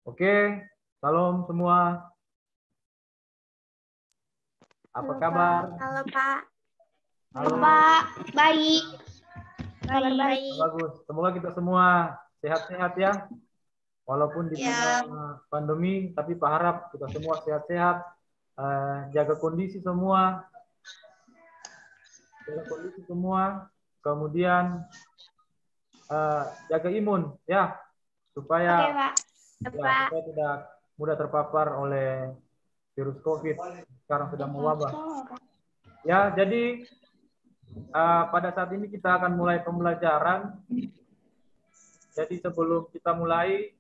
Oke, salam semua. Apa Halo, kabar? Pak. Halo, Pak. Halo. Pak. Baik. Kabar Baik. baik. Bagus. Semoga kita semua sehat-sehat ya. Walaupun di tengah pandemi, tapi Pak harap kita semua sehat-sehat. Jaga kondisi semua. Jaga kondisi semua. Kemudian jaga imun ya, supaya Oke, Pak. supaya tidak mudah terpapar oleh virus COVID. Sekarang sedang mewabah. Ya, jadi pada saat ini kita akan mulai pembelajaran. Jadi sebelum kita mulai,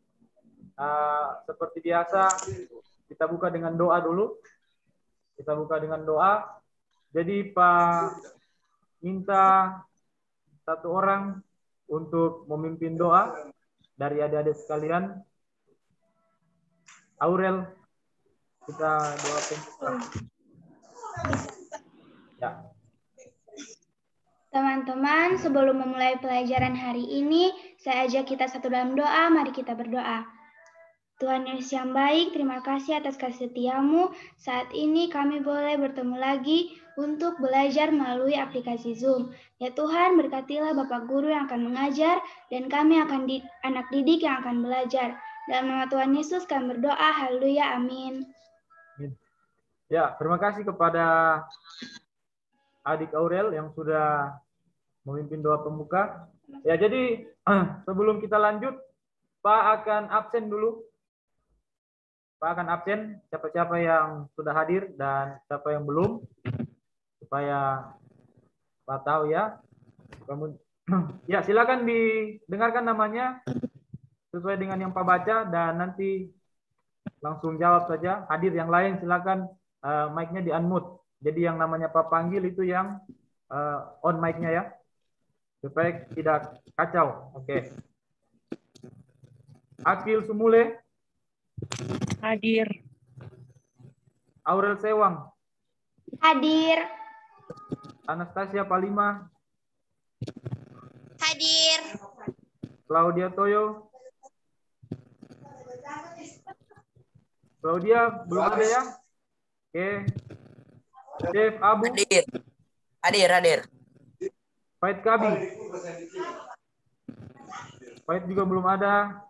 seperti biasa, kita buka dengan doa dulu. Kita buka dengan doa. Jadi Pak minta satu orang untuk memimpin doa dari adik-adik sekalian. Aurel, kita doa pembuka. Ya. Teman-teman, sebelum memulai pelajaran hari ini, saya ajak kita satu dalam doa. Mari kita berdoa. Tuhan Yesus yang baik, terima kasih atas kasih setiamu. Saat ini kami boleh bertemu lagi untuk belajar melalui aplikasi Zoom. Ya Tuhan, berkatilah Bapak Guru yang akan mengajar, dan kami akan anak didik yang akan belajar. Dalam nama Tuhan Yesus kami berdoa, haleluya, amin. Ya, terima kasih kepada adik Aurel yang sudah memimpin doa pembuka. Ya, jadi sebelum kita lanjut, Pak akan absen dulu. Pak akan absen, siapa-siapa yang sudah hadir dan siapa yang belum, supaya Pak tahu ya. Kemudian, ya, silakan didengarkan namanya sesuai dengan yang Pak baca, dan nanti langsung jawab saja. Hadir yang lain silakan mic-nya di unmute. Jadi yang namanya Pak panggil itu yang on mic-nya ya, supaya tidak kacau. Oke. Akil Sumule. Hadir. Aurel Sewang. Hadir. Anastasia Palima. Hadir. Claudia Toyo. Claudia belum ada ya? Oke. Chef Abu. Hadir. Hadir. Faid Kabi. Faid juga belum ada.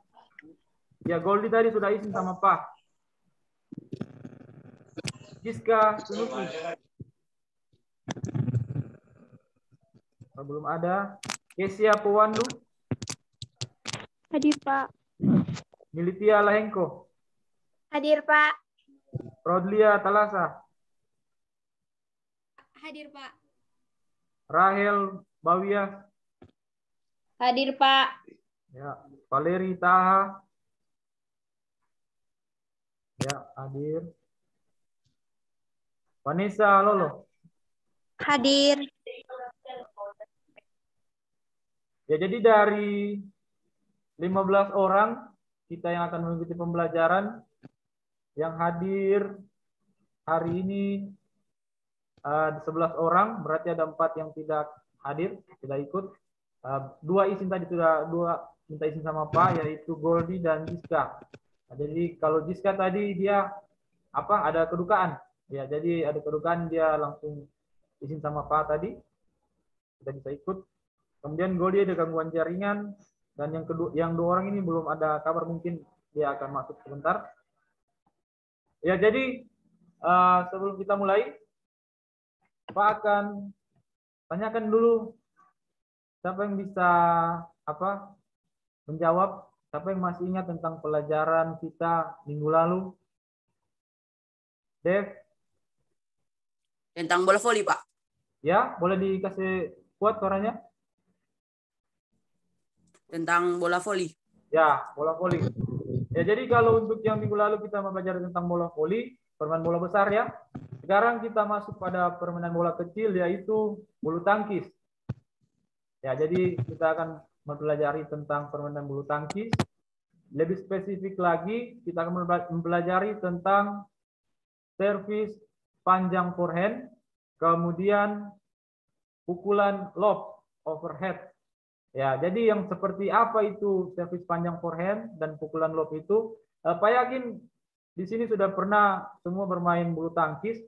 Ya, Goldi tadi sudah izin sama Pak. Giska Sunuki. Belum ada. Kesia Pewandu. Hadir, Pak. Militia Lahengko. Hadir, Pak. Rodlia Talasa. Hadir, Pak. Rahel Bawia. Hadir, Pak. Ya, Valeri Taha. Ya, hadir. Vanessa Lolo. Hadir. Ya, jadi dari 15 orang kita yang akan mengikuti pembelajaran, yang hadir hari ini 11 orang, berarti ada 4 yang tidak hadir, tidak ikut. 2 izin tadi sudah, 2 minta izin sama Pak, yaitu Goldi dan Giska. Nah, jadi kalau Giska tadi dia ada kedukaan, ya, jadi ada kedukaan, dia langsung izin sama Pak tadi, tidak bisa ikut. Kemudian Goldi ada gangguan jaringan, dan yang 2 orang ini belum ada kabar, mungkin dia akan masuk sebentar. Ya, jadi sebelum kita mulai, Pak akan tanyakan dulu siapa yang bisa menjawab, siapa yang masih ingat tentang pelajaran kita minggu lalu. Dev. Tentang bola voli, Pak. Ya, boleh dikasih kuat suaranya. Tentang bola voli. Ya, bola voli. Ya, jadi kalau untuk yang minggu lalu kita mempelajari tentang bola voli, permainan bola besar ya. Sekarang kita masuk pada permainan bola kecil, yaitu bulu tangkis. Ya, jadi kita akan mempelajari tentang permainan bulu tangkis. Lebih spesifik lagi, kita akan mempelajari tentang servis panjang forehand, kemudian pukulan lob overhead. Ya, jadi yang seperti apa itu servis panjang forehand dan pukulan lob itu, Pak yakin di sini sudah pernah semua bermain bulu tangkis,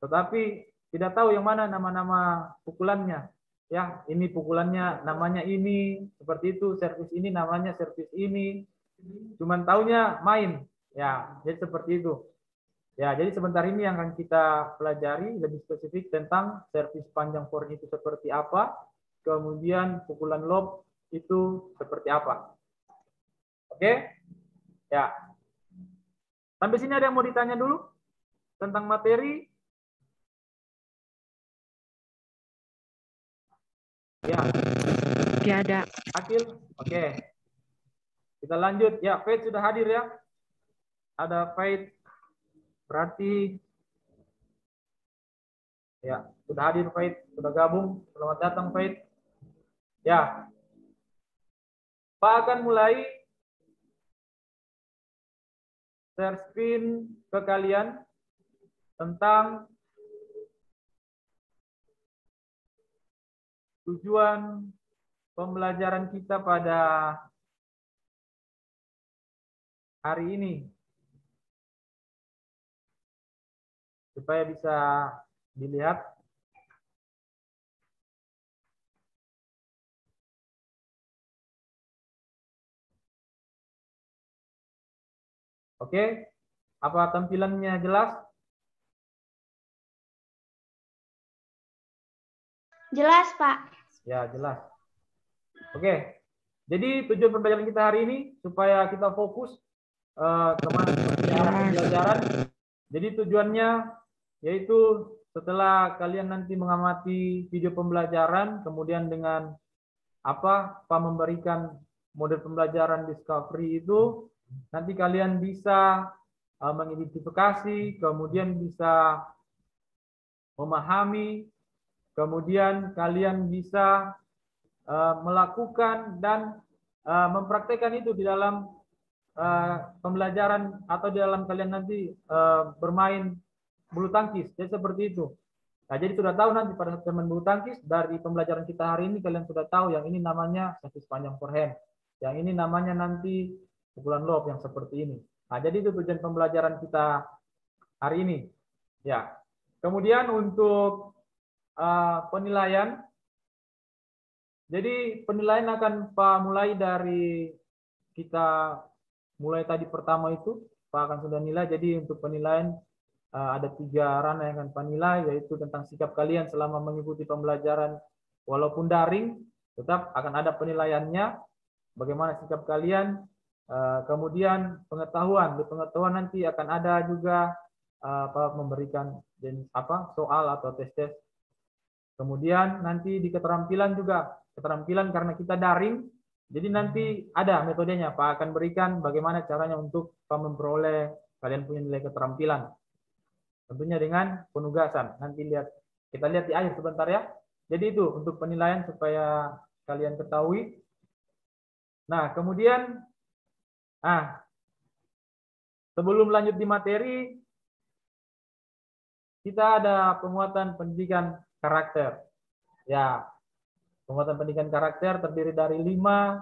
tetapi tidak tahu yang mana nama-nama pukulannya. Ya, ini pukulannya namanya ini, seperti itu, servis ini namanya servis ini. Cuman taunya main. Ya, jadi seperti itu. Ya, jadi sebentar ini yang akan kita pelajari lebih spesifik tentang servis panjang forehand itu seperti apa, kemudian pukulan lob itu seperti apa. Oke? Ya. Sampai sini ada yang mau ditanya dulu tentang materi? Ya. Tidak ada. Akil? Oke. Kita lanjut. Ya, Faith sudah hadir ya. Ada Faith. Berarti ya, sudah hadir Faith, sudah gabung. Selamat datang Faith. Ya. Pak akan mulai share screen ke kalian tentang tujuan pembelajaran kita pada hari ini. Supaya bisa dilihat. Oke, apa tampilannya jelas? Jelas, Pak. Ya, jelas. Oke, jadi tujuan pembelajaran kita hari ini supaya kita fokus kemana pembelajaran. Jadi tujuannya yaitu setelah kalian nanti mengamati video pembelajaran, kemudian dengan Pak memberikan model pembelajaran discovery itu, nanti kalian bisa mengidentifikasi, kemudian bisa memahami, kemudian kalian bisa melakukan dan mempraktekkan itu di dalam pembelajaran atau di dalam kalian nanti bermain bulu tangkis. Jadi seperti itu. Nah, jadi sudah tahu nanti pada saat bermain bulu tangkis, dari pembelajaran kita hari ini kalian sudah tahu yang ini namanya servis panjang forehand. Yang ini namanya nanti pukulan lob yang seperti ini. Nah, jadi itu tujuan pembelajaran kita hari ini. Ya. Kemudian untuk penilaian. Jadi penilaian akan Pak mulai dari kita mulai tadi pertama itu Pak akan sudah nilai. Jadi untuk penilaian ada 3 ranah yang akan Pak nilai, yaitu tentang sikap kalian selama mengikuti pembelajaran walaupun daring, tetap akan ada penilaiannya. Bagaimana sikap kalian? Kemudian pengetahuan. Di pengetahuan nanti akan ada juga memberikan soal atau tes-tes. Kemudian nanti di keterampilan juga, keterampilan karena kita daring, jadi nanti ada metodenya. Pak akan berikan bagaimana caranya untuk Pak memperoleh kalian punya nilai keterampilan. Tentunya dengan penugasan. Nanti kita lihat di akhir sebentar ya. Jadi itu untuk penilaian supaya kalian ketahui. Nah, kemudian sebelum lanjut di materi, kita ada penguatan pendidikan karakter. Ya, penguatan pendidikan karakter terdiri dari 5,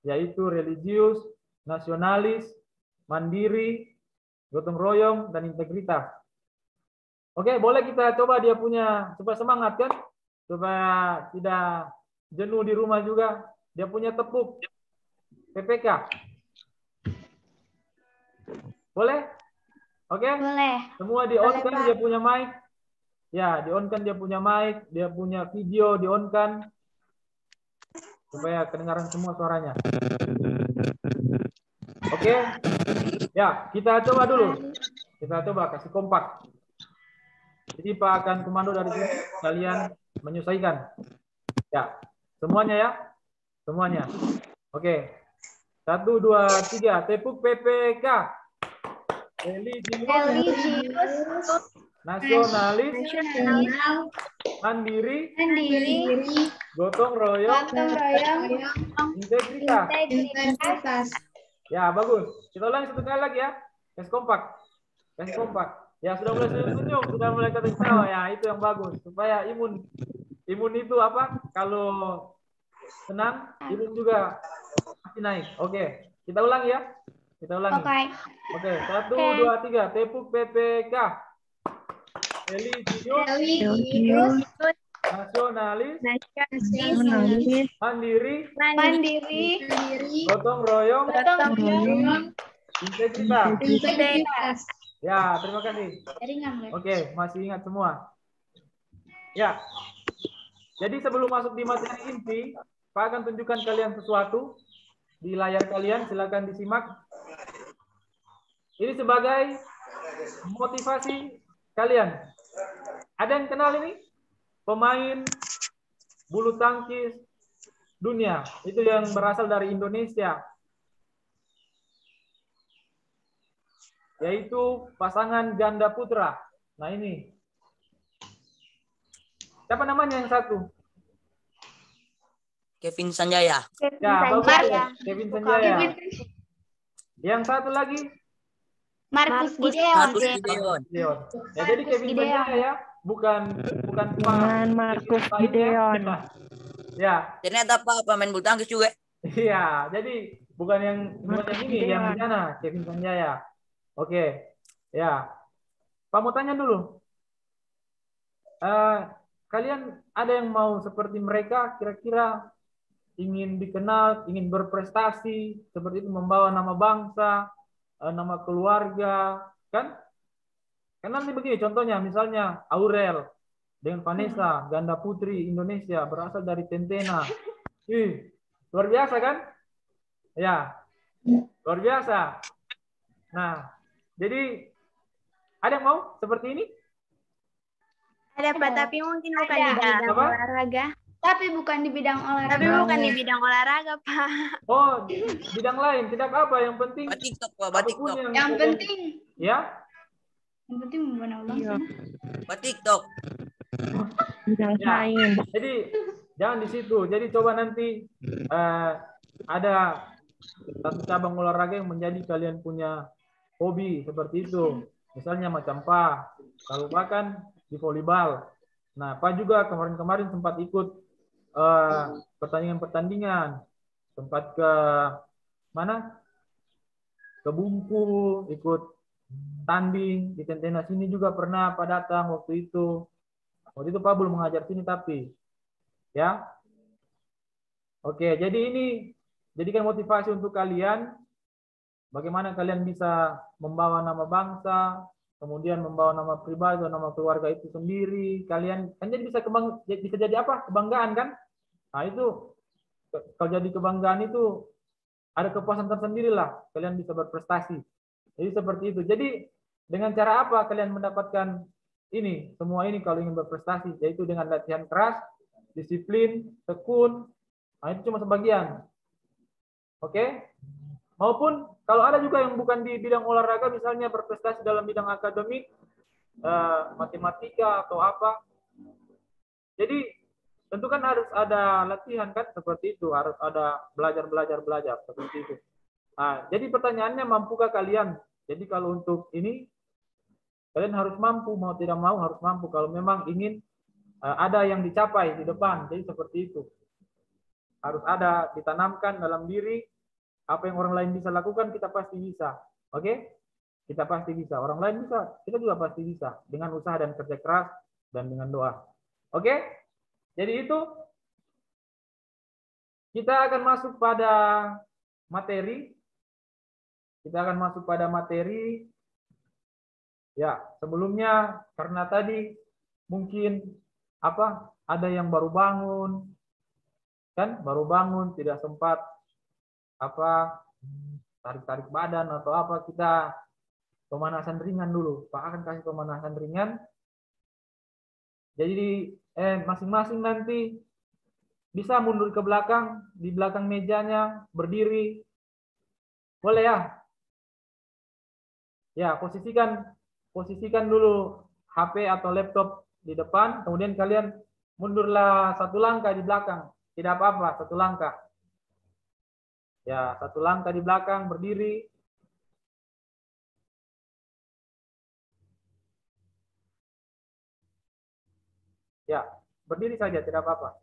yaitu religius, nasionalis, mandiri, gotong royong, dan integritas. Oke, boleh kita coba dia punya, supaya semangat kan? Supaya tidak jenuh di rumah juga. Dia punya tepuk PPK. Boleh? Oke? Boleh. Semua di-on kan Pak. dia punya mic. Ya, di-on kan dia punya mic, dia punya video, di-on kan. Supaya kedengaran semua suaranya. Oke? Ya, kita coba dulu. Kita coba kasih kompak. Jadi Pak akan komando dari sini, kalian menyesuaikan. Ya, semuanya ya. Semuanya. Oke. 1, 2, 3. Tepuk PPK. Religius. Nasionalis. Mandiri. Gotong royong. Integritas. Ya, bagus. Kita ulangi 1 kali lagi ya. Kasih kompak. Kasih kompak. Ya, sudah mulai senyum, sudah mulai ketawa. Ya, itu yang bagus. Supaya imun itu kalau senang, imun juga pasti naik. Oke, kita ulangi ya. Kita ulangi. Oke. Oke, 1, 2, 3. Tepuk PPK. Religius nasionalis mandiri gotong royong integritas. Ya, terima kasih. Oke, masih ingat semua. Ya. Jadi sebelum masuk di materi inti, Pak akan tunjukkan kalian sesuatu di layar kalian, silakan disimak. Ini sebagai motivasi kalian. Ada yang kenal ini? Pemain bulu tangkis dunia, itu yang berasal dari Indonesia, yaitu pasangan ganda putra. Nah ini, siapa namanya yang satu? Kevin Sanjaya. Ya, bagus. Kevin Sanjaya. Yang satu lagi? Markus Gideon. Ya, jadi Kevin Sanjaya ya, bukan Markus Gideon. Ya. Ternyata Pak pemain bulu tangkis juga. Iya, jadi bukan yang ini, yang di sana, Kevin Sanjaya. Oke, ya. Pak mau tanya dulu. Kalian ada yang mau seperti mereka, kira-kira ingin dikenal, ingin berprestasi, seperti itu, membawa nama bangsa, nama keluarga, kan? Kan nanti begini contohnya, misalnya Aurel dengan Vanessa, ganda putri Indonesia, berasal dari Tentena. Luar biasa kan? Ya, luar biasa. Nah, jadi ada yang mau seperti ini? Ada Pak, tapi mungkin bukan di bidang olahraga. Tapi bukan di bidang olahraga. Tapi bukan di bidang olahraga, Pak. Oh, bidang lain. Tidak apa, yang penting. Pak TikTok, Pak. Pak TikTok. Yang penting. Ya? Yang penting membawa bangsa. Pak TikTok. Bidang lain. Jadi jangan di situ. Jadi coba nanti ada satu cabang olahraga yang menjadi kalian punya hobi seperti itu. Misalnya macam Pak. Kalau Pak kan di volleyball. Nah, Pak juga kemarin-kemarin sempat ikut pertandingan-pertandingan. Sempat ke mana? Ke Bungku, ikut tanding di Tentena sini juga pernah Pak datang waktu itu. Waktu itu Pak belum mengajar sini tapi ya. Oke, jadi ini jadikan motivasi untuk kalian bagaimana kalian bisa membawa nama bangsa, kemudian membawa nama pribadi atau nama keluarga itu sendiri. Kalian kan jadi bisa jadi apa? Kebanggaan kan? Nah, itu kalau jadi kebanggaan itu ada kepuasan tersendiri lah, kalian bisa berprestasi. Jadi seperti itu. Jadi dengan cara apa kalian mendapatkan ini, semua ini kalau ingin berprestasi, yaitu dengan latihan keras, disiplin, tekun. Nah, itu cuma sebagian. Oke? Maupun kalau ada juga yang bukan di bidang olahraga, misalnya berprestasi dalam bidang akademik, matematika atau apa. Jadi tentu kan harus ada latihan kan seperti itu, harus ada belajar seperti itu. Nah, jadi pertanyaannya, mampukah kalian? Jadi kalau untuk ini kalian harus mampu, mau tidak mau harus mampu kalau memang ingin ada yang dicapai di depan. Jadi seperti itu. Harus ada ditanamkan dalam diri apa yang orang lain bisa lakukan, kita pasti bisa. Oke? Kita pasti bisa. Orang lain bisa, kita juga pasti bisa dengan usaha dan kerja keras dan dengan doa. Oke? Jadi itu kita akan masuk pada materi. Kita akan masuk pada materi. Ya, sebelumnya karena tadi mungkin ada yang baru bangun, kan? Baru bangun tidak sempat tarik-tarik badan atau apa, kita pemanasan ringan dulu. Pak akan kasih pemanasan ringan. Jadi masing-masing nanti bisa mundur ke belakang, di belakang mejanya, berdiri. Boleh ya? Ya, posisikan dulu HP atau laptop di depan, kemudian kalian mundurlah 1 langkah di belakang. Tidak apa-apa, 1 langkah. Ya, 1 langkah di belakang, berdiri. Ya, berdiri saja, tidak apa-apa.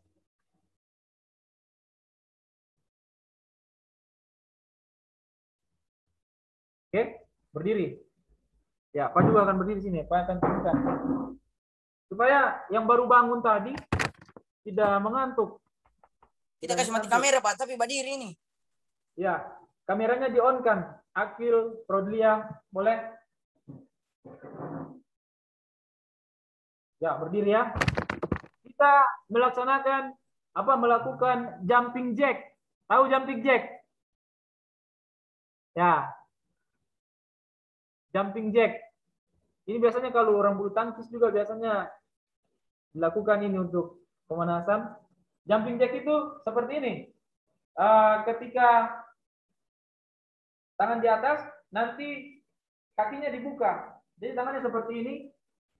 Oke, berdiri. Ya, Pak juga akan berdiri di sini. Pak akan tunjukkan. Supaya yang baru bangun tadi tidak mengantuk. Kita kasih mati kamera, Pak, tapi berdiri ini. Ya, kameranya di-on-kan. Akil, Prodlia, boleh? Ya, berdiri ya. Kita melakukan jumping jack. Tahu jumping jack? Ya. Jumping jack. Ini biasanya kalau orang bulu tangkis juga biasanya dilakukan ini untuk pemanasan. Jumping jack itu seperti ini. Ketika tangan di atas, nanti kakinya dibuka. Jadi tangannya seperti ini,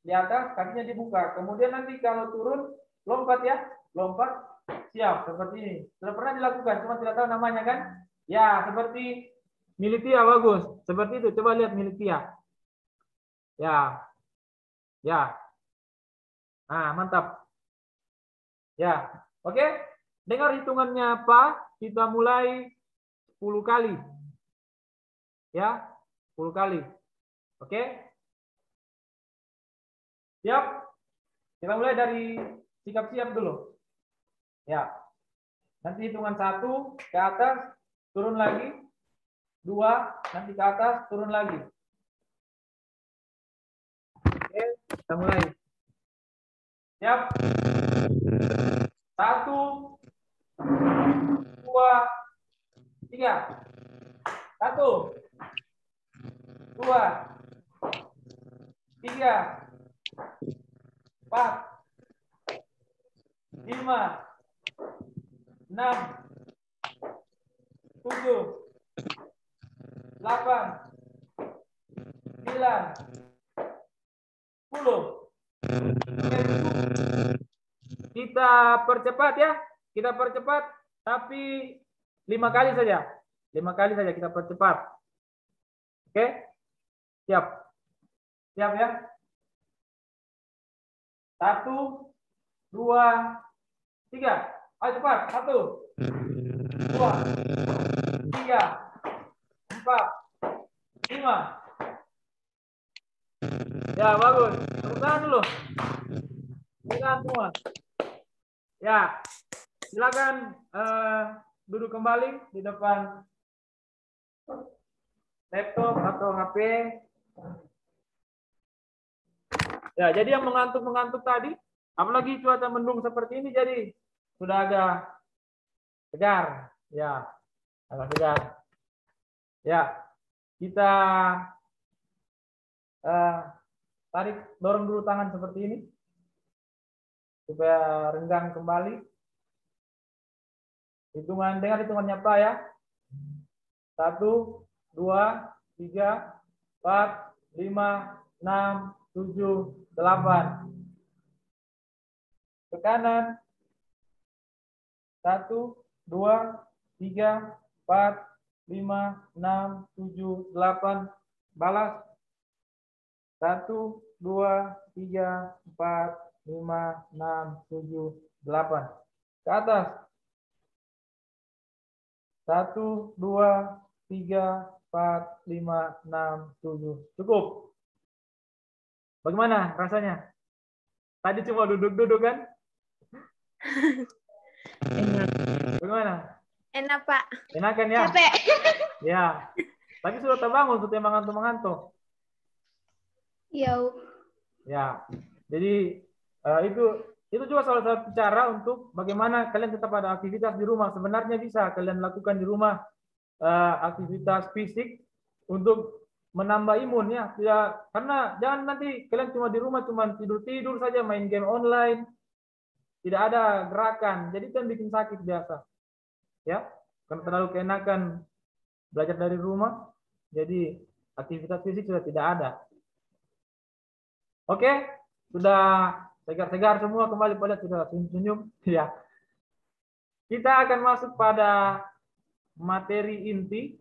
di atas, kakinya dibuka. Kemudian nanti kalau turun, lompat ya, lompat, siap, seperti ini. Sudah pernah dilakukan, cuma tidak tahu namanya kan? Ya, seperti militia, bagus. Seperti itu, coba lihat militia. Ya, ya. Nah, mantap. Ya, oke. Dengar hitungannya Pak, kita mulai 10 kali. Ya, 10 kali. Oke. Siap? Kita mulai dari sikap siap dulu. Ya. Nanti hitungan 1 ke atas, turun lagi. 2, nanti ke atas, turun lagi. Oke, kita mulai. Siap? 1, 2, 3. 1, 2, 3, 4, 5, 6, 7, 8, 9, 10. Kita percepat ya. Kita percepat, tapi 5 kali saja. 5 kali saja kita percepat. Oke? Siap. Siap ya? 1, 2, 3. Ayo cepat. 1, 2, 3, 4, 5. Ya, bagus. Tepuk tangan dulu. Tepuk tangan semua. Ya, silakan duduk kembali di depan laptop atau HP. Ya, jadi yang mengantuk-mengantuk tadi, apalagi cuaca mendung seperti ini, jadi sudah agak segar. Ya, agak segar. Ya, kita tarik, dorong dulu tangan seperti ini supaya renggang kembali. Dengar hitungannya Pak ya. 1, 2, 3, 4, 5, 6, 7, 8. Ke kanan. 1, 2, 3, 4, 5, 6, 7, 8. Balas. 1, 2, 3, 4, 5, 6, 7, 8. Ke atas. 1, 2, 3, 4, 5, 6, 7. Cukup. Bagaimana rasanya? Tadi cuma duduk-duduk kan? Enak. Bagaimana? Enak, Pak. Enakan ya? Capek. Ya. Tapi sudah terbangun, sudah mengantuk-mengantuk. Ya. Ya. Jadi itu juga salah satu cara untuk bagaimana kalian tetap ada aktivitas di rumah. Sebenarnya bisa kalian lakukan di rumah aktivitas fisik untuk menambah imun ya. Tidak, karena jangan nanti kalian cuma di rumah cuma tidur-tidur saja, main game online. Tidak ada gerakan. Jadi kan bikin sakit biasa. Ya. Karena terlalu keenakan belajar dari rumah. Jadi aktivitas fisik sudah tidak ada. Oke, sudah segar-segar semua kembali pada sudah senyum-senyum ya. Kita akan masuk pada materi inti.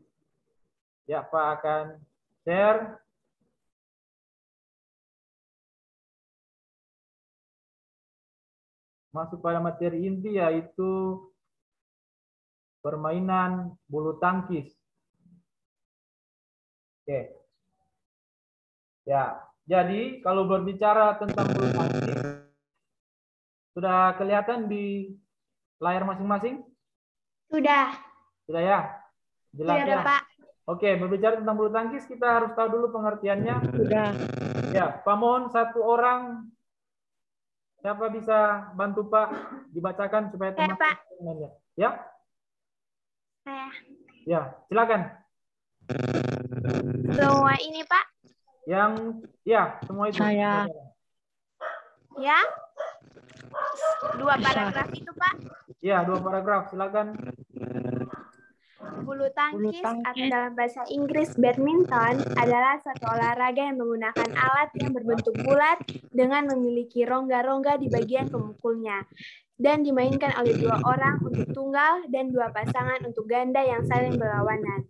Ya, Pak akan share. Masuk pada materi inti yaitu permainan bulu tangkis. Oke. Ya, jadi kalau berbicara tentang bulu tangkis, sudah kelihatan di layar masing-masing? Sudah. Sudah ya? Jelas Sudah, ya? Pak. Oke, berbicara tentang bulu tangkis, kita harus tahu dulu pengertiannya. Sudah. Ya, Pak mohon satu orang, siapa bisa bantu Pak dibacakan supaya Saya, teman-teman Pak. mengenalnya. Ya? Saya. Ya, silakan. Semua ini, Pak. Yang, ya, semua itu. Saya. Ya. 2 paragraf itu, Pak. Ya, 2 paragraf, silakan. Bulu tangkis atau tangkis. dalam bahasa Inggris badminton adalah suatu olahraga yang menggunakan alat yang berbentuk bulat dengan memiliki rongga-rongga di bagian pemukulnya dan dimainkan oleh 2 orang untuk tunggal dan 2 pasangan untuk ganda yang saling berlawanan.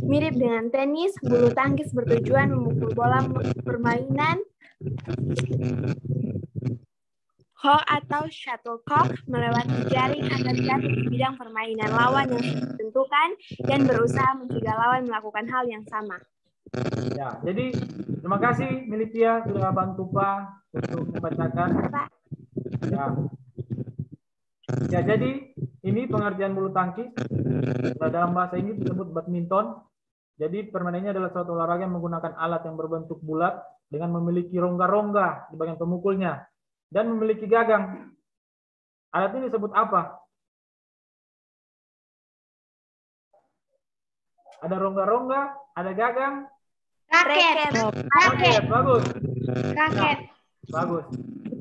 Mirip dengan tenis, bulu tangkis bertujuan memukul bola permainan Hole atau shuttlecock melewati jaring agar jatuh di bidang permainan lawan yang sudah ditentukan dan berusaha mencegah lawan melakukan hal yang sama. Ya, jadi terima kasih Militia sudah bantu Pak untuk membacakan. Ya. Ya, jadi ini pengertian bulu tangkis. Dalam bahasa Inggris disebut badminton. Jadi permainannya adalah suatu olahraga yang menggunakan alat yang berbentuk bulat dengan memiliki rongga-rongga di bagian pemukulnya dan memiliki gagang. Alat ini disebut apa? Ada rongga-rongga, ada gagang. Raket. Raket, bagus. Raket. Bagus.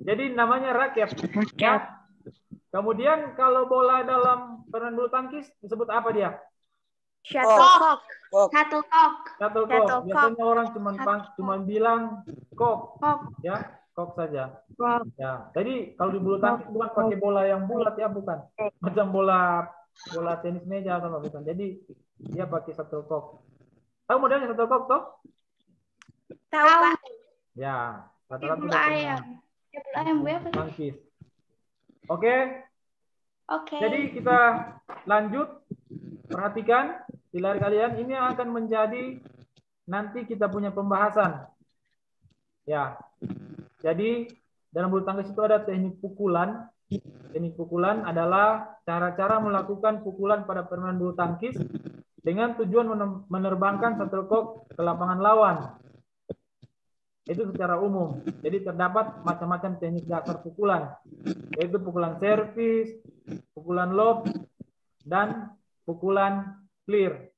Jadi namanya raket. Raket. Ya. Kemudian kalau bola dalam permainan bulu tangkis disebut apa dia? Shuttlecock. Shuttlecock. Shuttlecock. Biasanya orang cuma bilang kok, ya, kok saja. Ya, jadi kalau di bulu tangkis bukan pakai bola yang bulat ya, bukan. Macam bola tenis meja atau apa, bukan. Jadi dia pakai shuttlecock. Tahu modelnya shuttlecock toh? Tahu, Pak. Ya, rata-rata Bulu sudah ayam. Bulu ayam gue apa sih? tangkis. Oke, Oke. jadi kita lanjut. Perhatikan di layar kalian, ini yang akan menjadi nanti kita punya pembahasan. Ya, jadi dalam bulu tangkis itu ada teknik pukulan. Teknik pukulan adalah cara-cara melakukan pukulan pada permainan bulu tangkis dengan tujuan menerbangkan shuttlecock ke lapangan lawan. Itu secara umum. Jadi terdapat macam-macam teknik dasar pukulan, yaitu pukulan servis, pukulan lob, dan pukulan clear.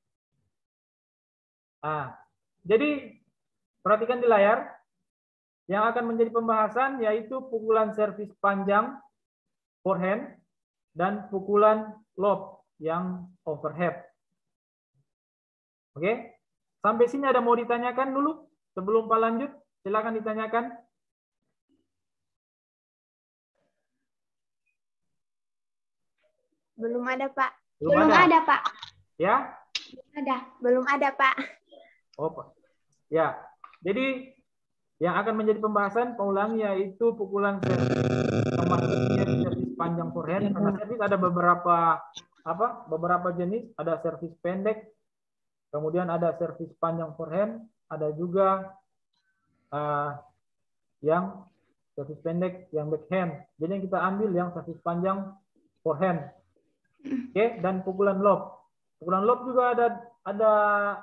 Nah, jadi perhatikan di layar. Yang akan menjadi pembahasan yaitu pukulan servis panjang forehand dan pukulan lob yang overhead. Oke, sampai sini ada mau ditanyakan dulu sebelum Pak lanjut? Silakan ditanyakan. Belum ada, Pak. Belum ada, Pak. Ya? Belum ada, Pak. Oh, Pak. Ya. Jadi yang akan menjadi pembahasan Pak ulangi yaitu pukulan servis yang maksudnya servis panjang forehand. Karena servis ada beberapa jenis, ada servis pendek, kemudian ada servis panjang forehand, ada juga yang servis pendek yang backhand. Jadi yang kita ambil yang servis panjang forehand. Oke, dan pukulan lob. Pukulan lob juga ada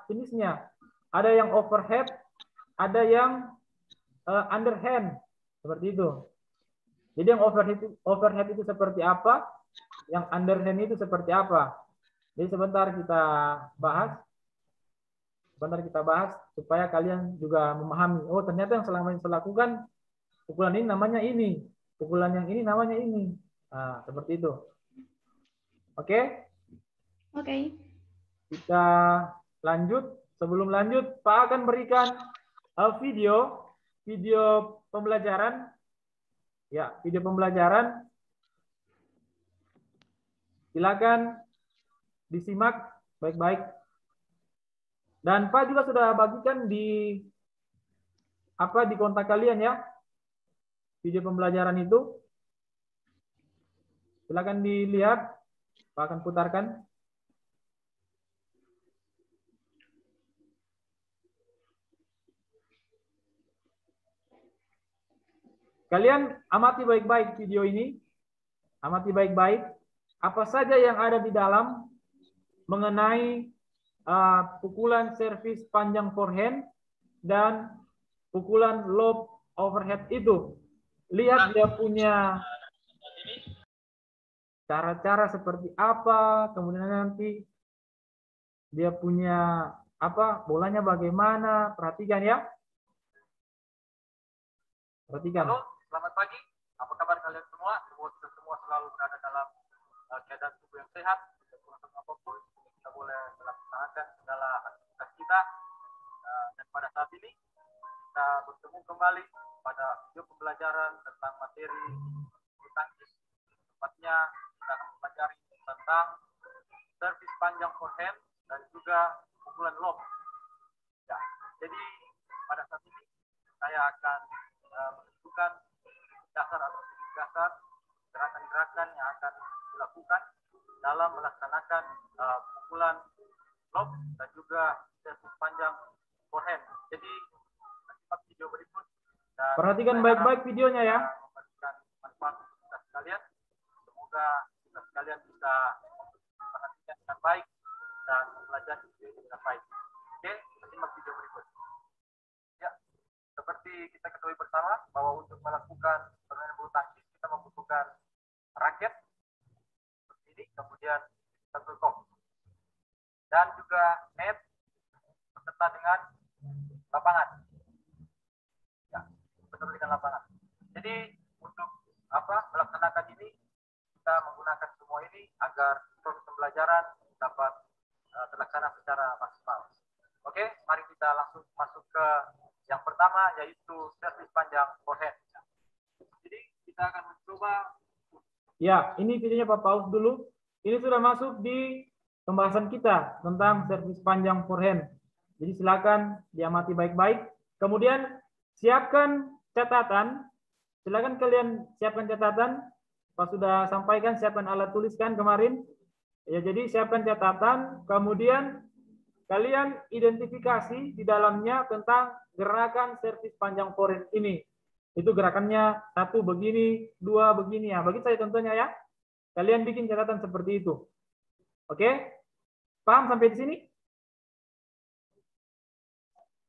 jenisnya. Ada yang overhead, ada yang underhand, seperti itu. Jadi yang overhead itu seperti apa, yang underhand itu seperti apa. Jadi sebentar kita bahas supaya kalian juga memahami. Oh, ternyata yang selama ini saya lakukan pukulan ini namanya ini, pukulan yang ini namanya ini. Nah, seperti itu. Oke? Oke. Kita lanjut. Sebelum lanjut, Pak akan berikan video pembelajaran. Ya, video pembelajaran. Silakan disimak baik-baik. Dan Pak juga sudah bagikan di kontak kalian ya. Video pembelajaran itu. Silakan dilihat. Pak akan putarkan. kalian amati baik-baik video ini. Amati baik-baik. Apa saja yang ada di dalam mengenai pukulan servis panjang forehand dan pukulan lob overhead itu. Lihat dia punya cara-cara seperti apa, kemudian nanti dia punya apa, bolanya bagaimana, perhatikan ya. Perhatikan. Halo, selamat pagi. Apa kabar kalian semua? Semoga kita semua selalu berada dalam keadaan tubuh yang sehat. Tidak kurang apapun, kita boleh melaksanakan segala aktivitas kita. Dan pada saat ini kita bertemu kembali pada video pembelajaran tentang materi bulu tangkis. Tepatnya kita akan mempelajari tentang servis panjang forehand dan juga pukulan lob. Ya, jadi pada saat ini saya akan menentukan dasar atau dasar gerakan-gerakan yang akan dilakukan dalam melaksanakan pukulan lob dan juga servis panjang forehand. Jadi simak video berikut. Dan perhatikan baik-baik videonya ya. Memberikan manfaat untuk kita sekalian. Semoga kita sekalian bisa memperhatikan dengan baik dan mempelajari video ini dengan baik. Oke, simak video berikut. Ya, seperti kita ketahui bersama bahwa untuk melakukan permainan bulu tangkis kita membutuhkan raket seperti ini, kemudian shuttlecock dan juga net beserta dengan lapangan. Ya, beserta dengan lapangan. Jadi untuk melaksanakan ini kita menggunakan semua ini agar proses pembelajaran dapat terlaksana secara maksimal. Oke, mari kita langsung masuk ke yang pertama, yaitu servis panjang forehand. Jadi kita akan mencoba. Ya, ini videonya Pak Paus dulu. Ini sudah masuk di pembahasan kita tentang servis panjang forehand. Jadi silakan diamati baik-baik. Kemudian siapkan catatan. Silakan kalian siapkan catatan. Pak sudah sampaikan, siapkan alat tuliskan kemarin. Ya, jadi siapkan catatan. Kemudian kalian identifikasi di dalamnya tentang gerakan servis panjang forehand ini. Itu gerakannya 1 begini, 2 begini ya. Bagi saya contohnya ya. Kalian bikin catatan seperti itu. Oke? Paham sampai di sini?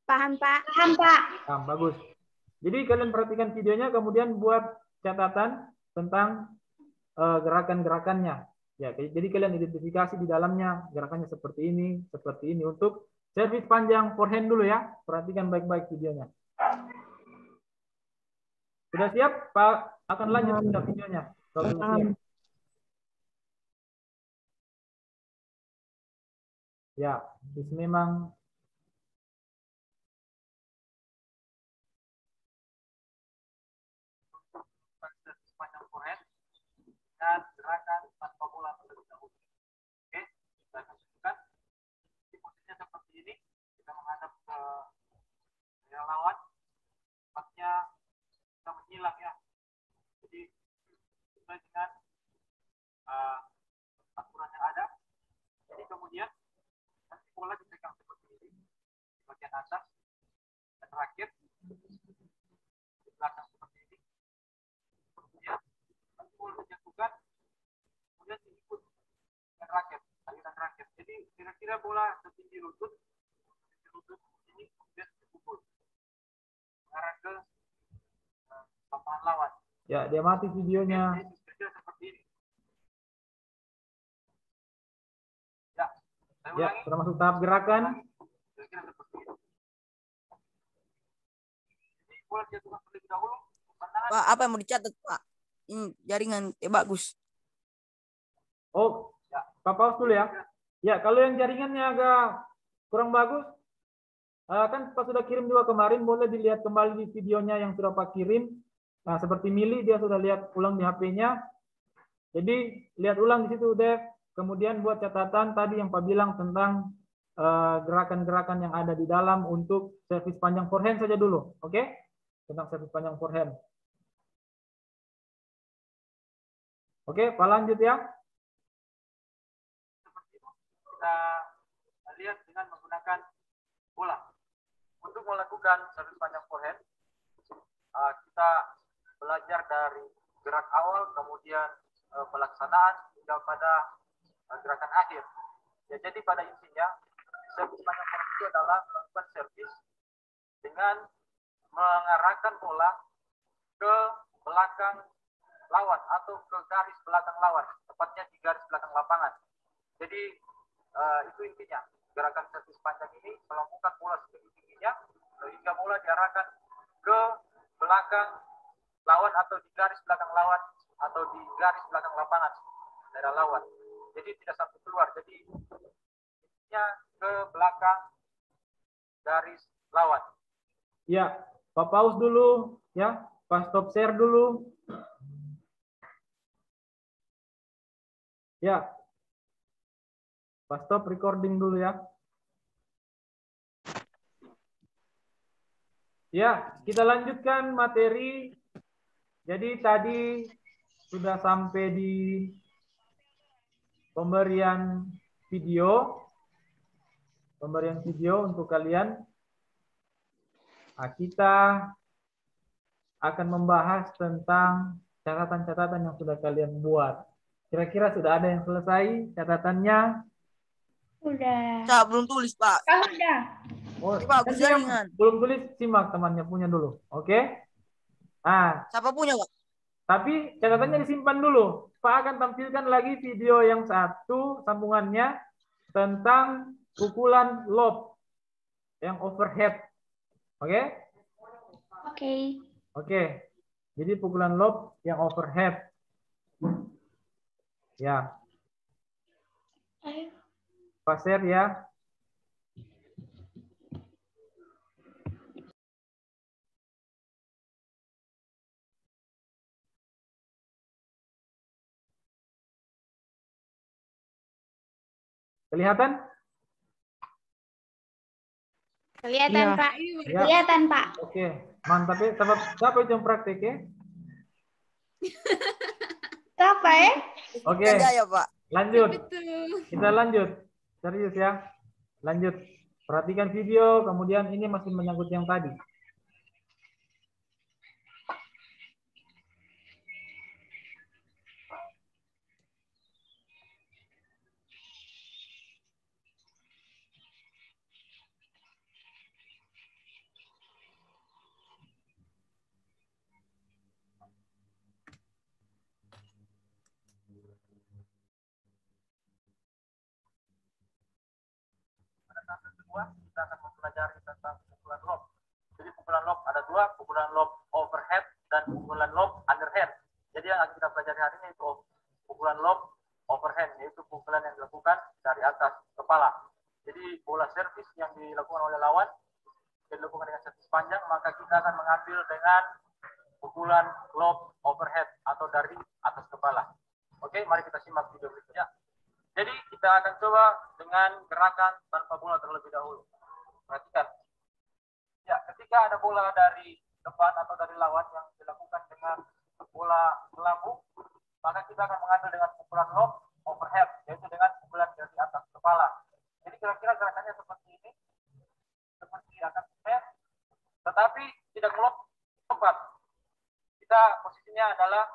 Paham, Pak. Paham, Pak. Paham, bagus. Jadi kalian perhatikan videonya, kemudian buat catatan tentang gerakan-gerakannya. Ya, jadi kalian identifikasi di dalamnya gerakannya seperti ini untuk servis panjang forehand dulu ya. Perhatikan baik-baik videonya. Sudah siap? Pak akan lanjut ke videonya. Kalau sudah siap. Ya, di sini memang Servis panjang forehand dan gerakan tanpa bola terlebih dahulu. Oke, kita akan tunjukkan. Di posisinya seperti ini, kita menghadap ke daerah lawan. Tempatnya kita menyilang ya. Jadi sesuai dengan aturan yang ada. Jadi kemudian nanti bola dipegang seperti ini di bagian atas dan raket di belakang seperti ini. Kemudian nanti bola dijatuhkan, kemudian diikut dengan raket, aliran raket. Jadi kira-kira bola setinggi lutut ini kemudian dipukul mengarah ke lapangan lawan. ya, dia mati videonya. Jadi kira-kira seperti ini. Ya, saya Ya, ulangi. sudah masuk tahap gerakan. Kira-kira seperti ini. Jadi bola dijatuhkan terlebih dahulu. Pandangan Pak, apa yang mau dicatat, Pak? Ini jaringan bagus. Oh, ya, Pak Paus dulu ya. Ya, kalau yang jaringannya agak kurang bagus, kan Pak sudah kirim juga kemarin, boleh dilihat kembali di videonya yang sudah Pak kirim. Nah, seperti Mili, dia sudah lihat ulang di HP-nya. Jadi, lihat ulang di situ, Dev. Kemudian buat catatan tadi yang Pak bilang tentang gerakan-gerakan yang ada di dalam untuk servis panjang forehand saja dulu. Oke? Tentang servis panjang forehand. Oke, Pak lanjut ya. seperti itu. Kita lihat dengan menggunakan bola. Untuk melakukan servis panjang forehand, kita belajar dari gerak awal, kemudian pelaksanaan hingga pada gerakan akhir. Ya, jadi pada intinya servis panjang bola itu adalah melakukan servis dengan mengarahkan bola ke belakang lawan atau ke garis belakang lawan, tepatnya di garis belakang lapangan. Jadi itu intinya. Gerakan servis panjang ini melambungkan bola setinggi-tingginya sehingga bola diarahkan ke belakang lawan atau di garis belakang lawan atau di garis belakang lapangan daerah lawan. Jadi tidak sampai keluar. Jadi intinya ke belakang garis lawan. Ya, Pak pause dulu ya, Pak stop share dulu. Ya, Pak stop recording dulu ya. Ya, kita lanjutkan materi. Jadi tadi sudah sampai di pemberian video. Pemberian video untuk kalian. Nah, kita akan membahas tentang catatan-catatan yang sudah kalian buat. Kira-kira sudah ada yang selesai catatannya? Udah. Saya belum tulis, Pak. Kamu udah. Oh, Bagus nanti yang jaringan. belum tulis simak temannya punya dulu. Oke? Nah, Siapa punya, Pak? tapi catatannya disimpan dulu. Pak akan tampilkan lagi video yang satu sambungannya tentang pukulan lob yang overhead. Oke? Oke. Oke. Jadi pukulan lob yang overhead. Ya, Ayo. Pak share ya. Kelihatan? Kelihatan, Iya. Pak. Ya. Kelihatan, Pak. Oke, mantap ya. Siapa itu yang praktek ya? Apa ya? Oke, Jaya, Pak. lanjut. Kita lanjut. Serius ya. Lanjut. Perhatikan video, kemudian ini masih menyangkut yang tadi. Pada tahap kedua, kita akan mempelajari tentang pukulan lob. Jadi pukulan lob ada dua, pukulan lob overhead dan pukulan lob underhand. Jadi yang akan kita pelajari hari ini itu pukulan lob overhand, yaitu pukulan yang dilakukan dari atas kepala. Jadi bola servis yang dilakukan oleh lawan dilakukan dengan servis panjang, maka kita akan mengambil dengan pukulan lob overhead atau dari atas kepala. Oke, mari kita simak video berikutnya. Jadi kita akan coba dengan gerakan tanpa bola terlebih dahulu. Perhatikan. Ya, ketika ada bola dari depan atau dari lawan yang dilakukan dengan bola melambung, maka kita akan mengambil dengan pukulan lob overhead, yaitu dengan pukulan dari atas kepala. Jadi kira-kira gerakannya seperti ini, seperti akan set, tetapi tidak melompat. Kita posisinya adalah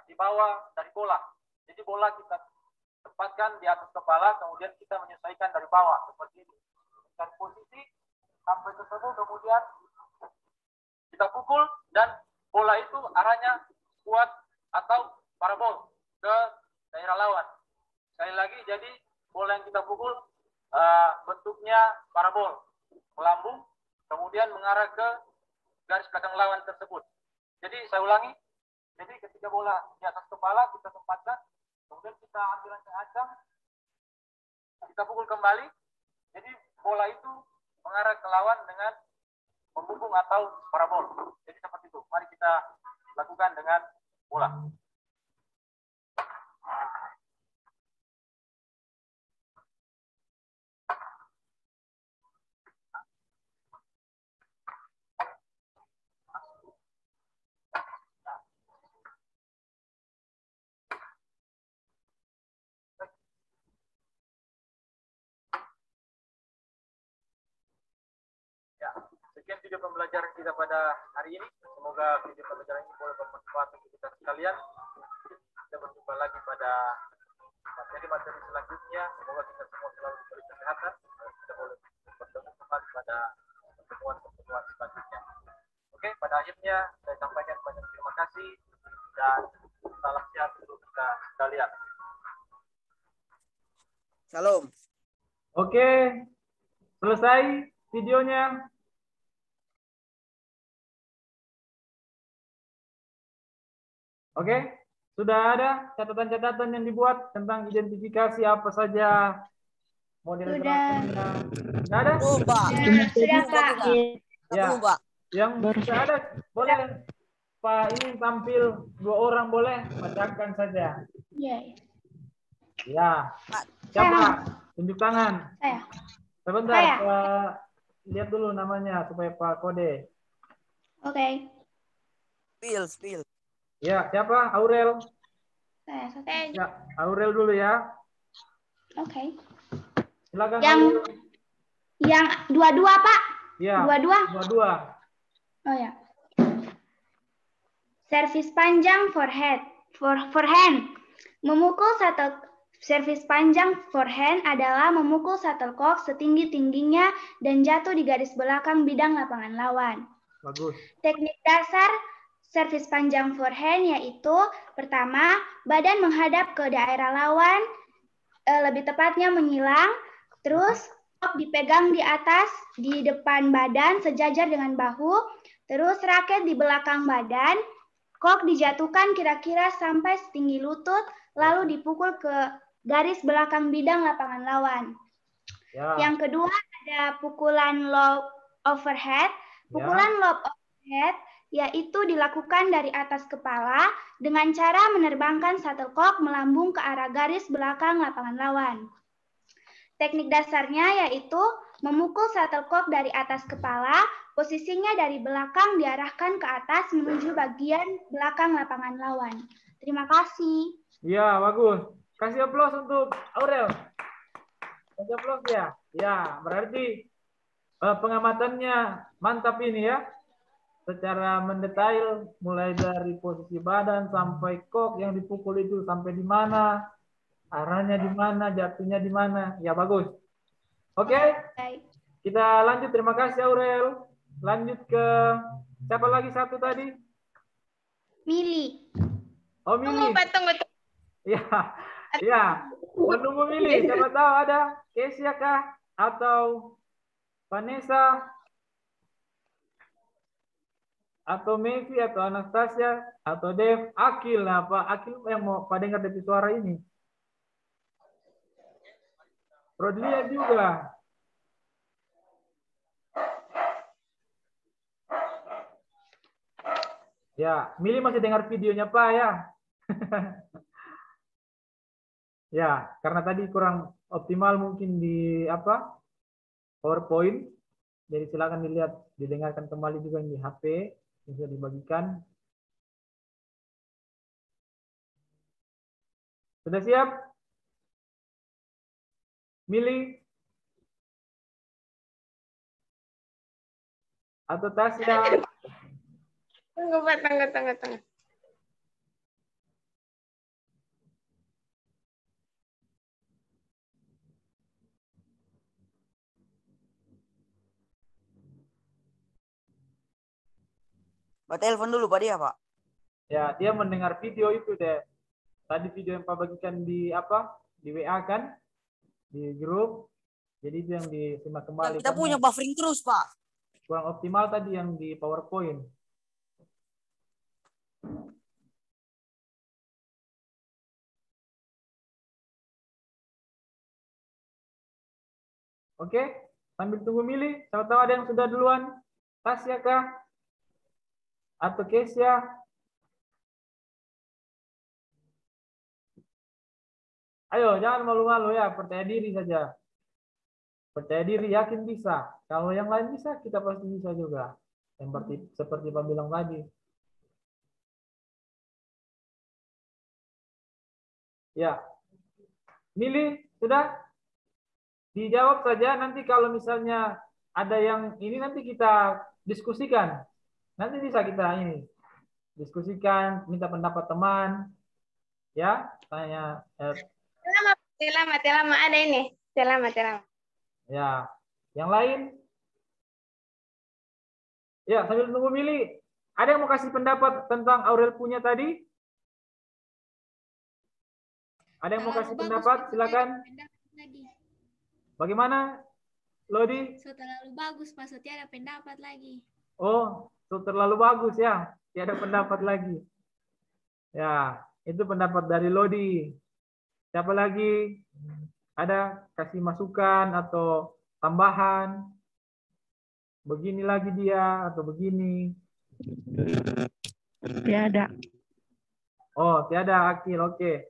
di bawah dari bola. Jadi bola kita tempatkan di atas kepala, kemudian kita menyesuaikan dari bawah seperti ini. Dari posisi sampai ketemu, kemudian kita pukul dan bola itu arahnya kuat atau parabol ke daerah lawan. Sekali lagi, jadi bola yang kita pukul bentuknya parabol, melambung, kemudian mengarah ke garis belakang lawan tersebut. Jadi saya ulangi, jadi ketika bola di atas kepala kita tempatkan, kemudian kita ambil ancang-ancang, kita pukul kembali. Jadi bola itu mengarah ke lawan dengan membungkung atau parabol. Jadi seperti itu. Mari kita lakukan dengan bola. Ya, sekian video pembelajaran kita pada hari ini. Semoga video pembelajaran ini boleh bermanfaat untuk kita sekalian. Kita berjumpa lagi pada materi-materi selanjutnya. Semoga kita semua selalu diberi kesehatan. Kita boleh bertemu kembali pada pertemuan-pertemuan selanjutnya. Oke, pada akhirnya saya sampaikan banyak terima kasih dan salam sehat untuk kita sekalian. Shalom. Oke, selesai videonya. Oke, sudah ada catatan-catatan yang dibuat tentang identifikasi apa saja model Sudah. gerakannya. Sudah ada? Belum, Pak. Sudah, Pak. Ya, Belum, Pak. yang sudah ada boleh Pak ini tampil 2 orang boleh bacakan saja. Iya. Ya, siapa? Tunjuk tangan. Saya. Sebentar, Saya. Pak, lihat dulu namanya supaya Pak kode. Oke. Spill. Ya, siapa? Aurel. Saya. Ya, Aurel dulu ya. Oke. Silakan. Yang- Aurel. Yang dua-dua, Pak. Ya. Dua-dua. Dua. Oh ya. Servis panjang forehand. Memukul servis panjang forehand adalah memukul shuttlecock setinggi-tingginya dan jatuh di garis belakang bidang lapangan lawan. Bagus. Teknik dasar servis panjang forehand yaitu pertama, badan menghadap ke daerah lawan, lebih tepatnya menyilang, terus kok dipegang di atas di depan badan sejajar dengan bahu, terus raket di belakang badan, kok dijatuhkan kira-kira sampai setinggi lutut, lalu dipukul ke garis belakang bidang lapangan lawan. Ya. Yang kedua ada pukulan lob overhead. Pukulan lob overhead yaitu dilakukan dari atas kepala dengan cara menerbangkan shuttlecock melambung ke arah garis belakang lapangan lawan. Teknik dasarnya yaitu memukul shuttlecock dari atas kepala, posisinya dari belakang diarahkan ke atas menuju bagian belakang lapangan lawan. Terima kasih. Ya, bagus. Kasih aplaus untuk Aurel. Kasih aplaus ya. Ya, berarti pengamatannya mantap ini ya. Secara mendetail mulai dari posisi badan sampai kok yang dipukul itu sampai di mana, arahnya di mana, jatuhnya di mana. Ya, bagus. Oke. Baik. Kita lanjut. Terima kasih Aurel. Lanjut ke siapa lagi satu tadi? Mili. Oh, Mili. Tunggu. Ya. Ya. Menunggu Mili. Siapa tahu ada Kesia kah atau Vanessa atau Mevi atau Anastasia atau Dev, Akil. Nah, Pak Akil yang mau pada dengar dari suara ini. Rodlia juga. Ya, Mili masih dengar videonya Pak ya. Ya, karena tadi kurang optimal mungkin di apa? PowerPoint. Jadi silakan dilihat, didengarkan kembali juga di HP, bisa dibagikan. Sudah siap? Mili? Atau Tasya? Tunggu, Pak. Tunggu. Pak telepon dulu Pak dia, Pak. Ya, dia mendengar video itu deh. Tadi video yang Pak bagikan di apa? Di WA kan? Di grup. Jadi itu yang disimak kembali. Kita punya buffering terus, Pak. Kurang optimal tadi yang di PowerPoint. Oke, sambil tunggu Mili. Siapa tahu ada yang sudah duluan. Tasya kah? Atau Kesia? Ayo, jangan malu-malu ya. Percaya diri saja. Percaya diri, yakin bisa. Kalau yang lain bisa, kita pasti bisa juga. Seperti Pak bilang tadi. Ya. Mili, sudah? Dijawab saja. Nanti kalau misalnya ada yang ini nanti kita diskusikan. Nanti bisa kita ini diskusikan, minta pendapat teman, ya, tanya, Telama ada ini. Telama. ya, yang lain, ya sambil tunggu milih. Ada yang mau kasih pendapat tentang Aurel punya tadi? Ada yang mau kasih pendapat? Silakan. Bagaimana, Lodi? Terlalu bagus, maksudnya ada pendapat lagi. Oh, terlalu bagus ya. Tidak ada pendapat lagi. Ya, itu pendapat dari Lodi. Siapa lagi? Ada kasih masukan atau tambahan? Begini lagi dia atau begini? Tiada. Oh, tiada, Akil. Oke.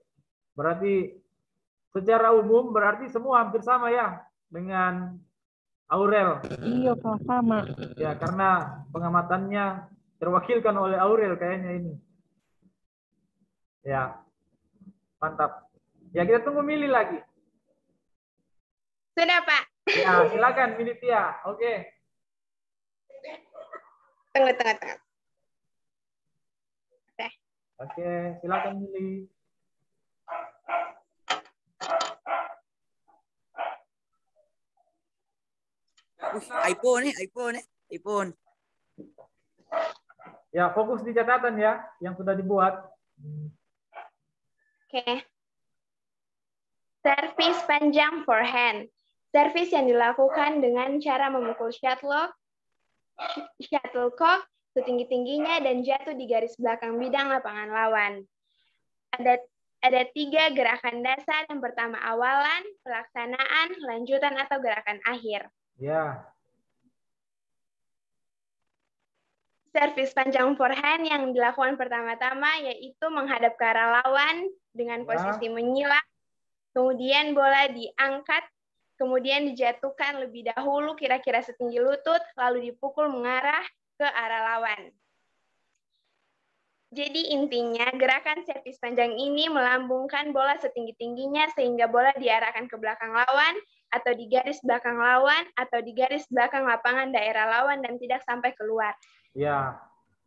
Berarti secara umum berarti semua hampir sama ya dengan Aurel. Iya, Kak, sama. Ya, karena pengamatannya terwakilkan oleh Aurel kayaknya ini. Ya, mantap. Ya, kita tunggu milih lagi. Sudah, Pak. Ya, silakan milih Tia. Oke. Tunggu. Oke, silakan milih. iPhone. Ya, fokus di catatan ya yang sudah dibuat. Oke. Servis panjang forehand. Servis yang dilakukan dengan cara memukul shuttlecock setinggi-tingginya dan jatuh di garis belakang bidang lapangan lawan. Ada 3 gerakan dasar. Yang pertama awalan, pelaksanaan, lanjutan atau gerakan akhir. Ya. Servis panjang forehand yang dilakukan pertama-tama yaitu menghadap ke arah lawan dengan posisi menyilak. Kemudian bola diangkat, kemudian dijatuhkan lebih dahulu kira-kira setinggi lutut, lalu dipukul mengarah ke arah lawan. Jadi intinya gerakan servis panjang ini melambungkan bola setinggi-tingginya sehingga bola diarahkan ke belakang lawan atau di garis belakang lawan atau di garis belakang lapangan daerah lawan dan tidak sampai keluar. Ya.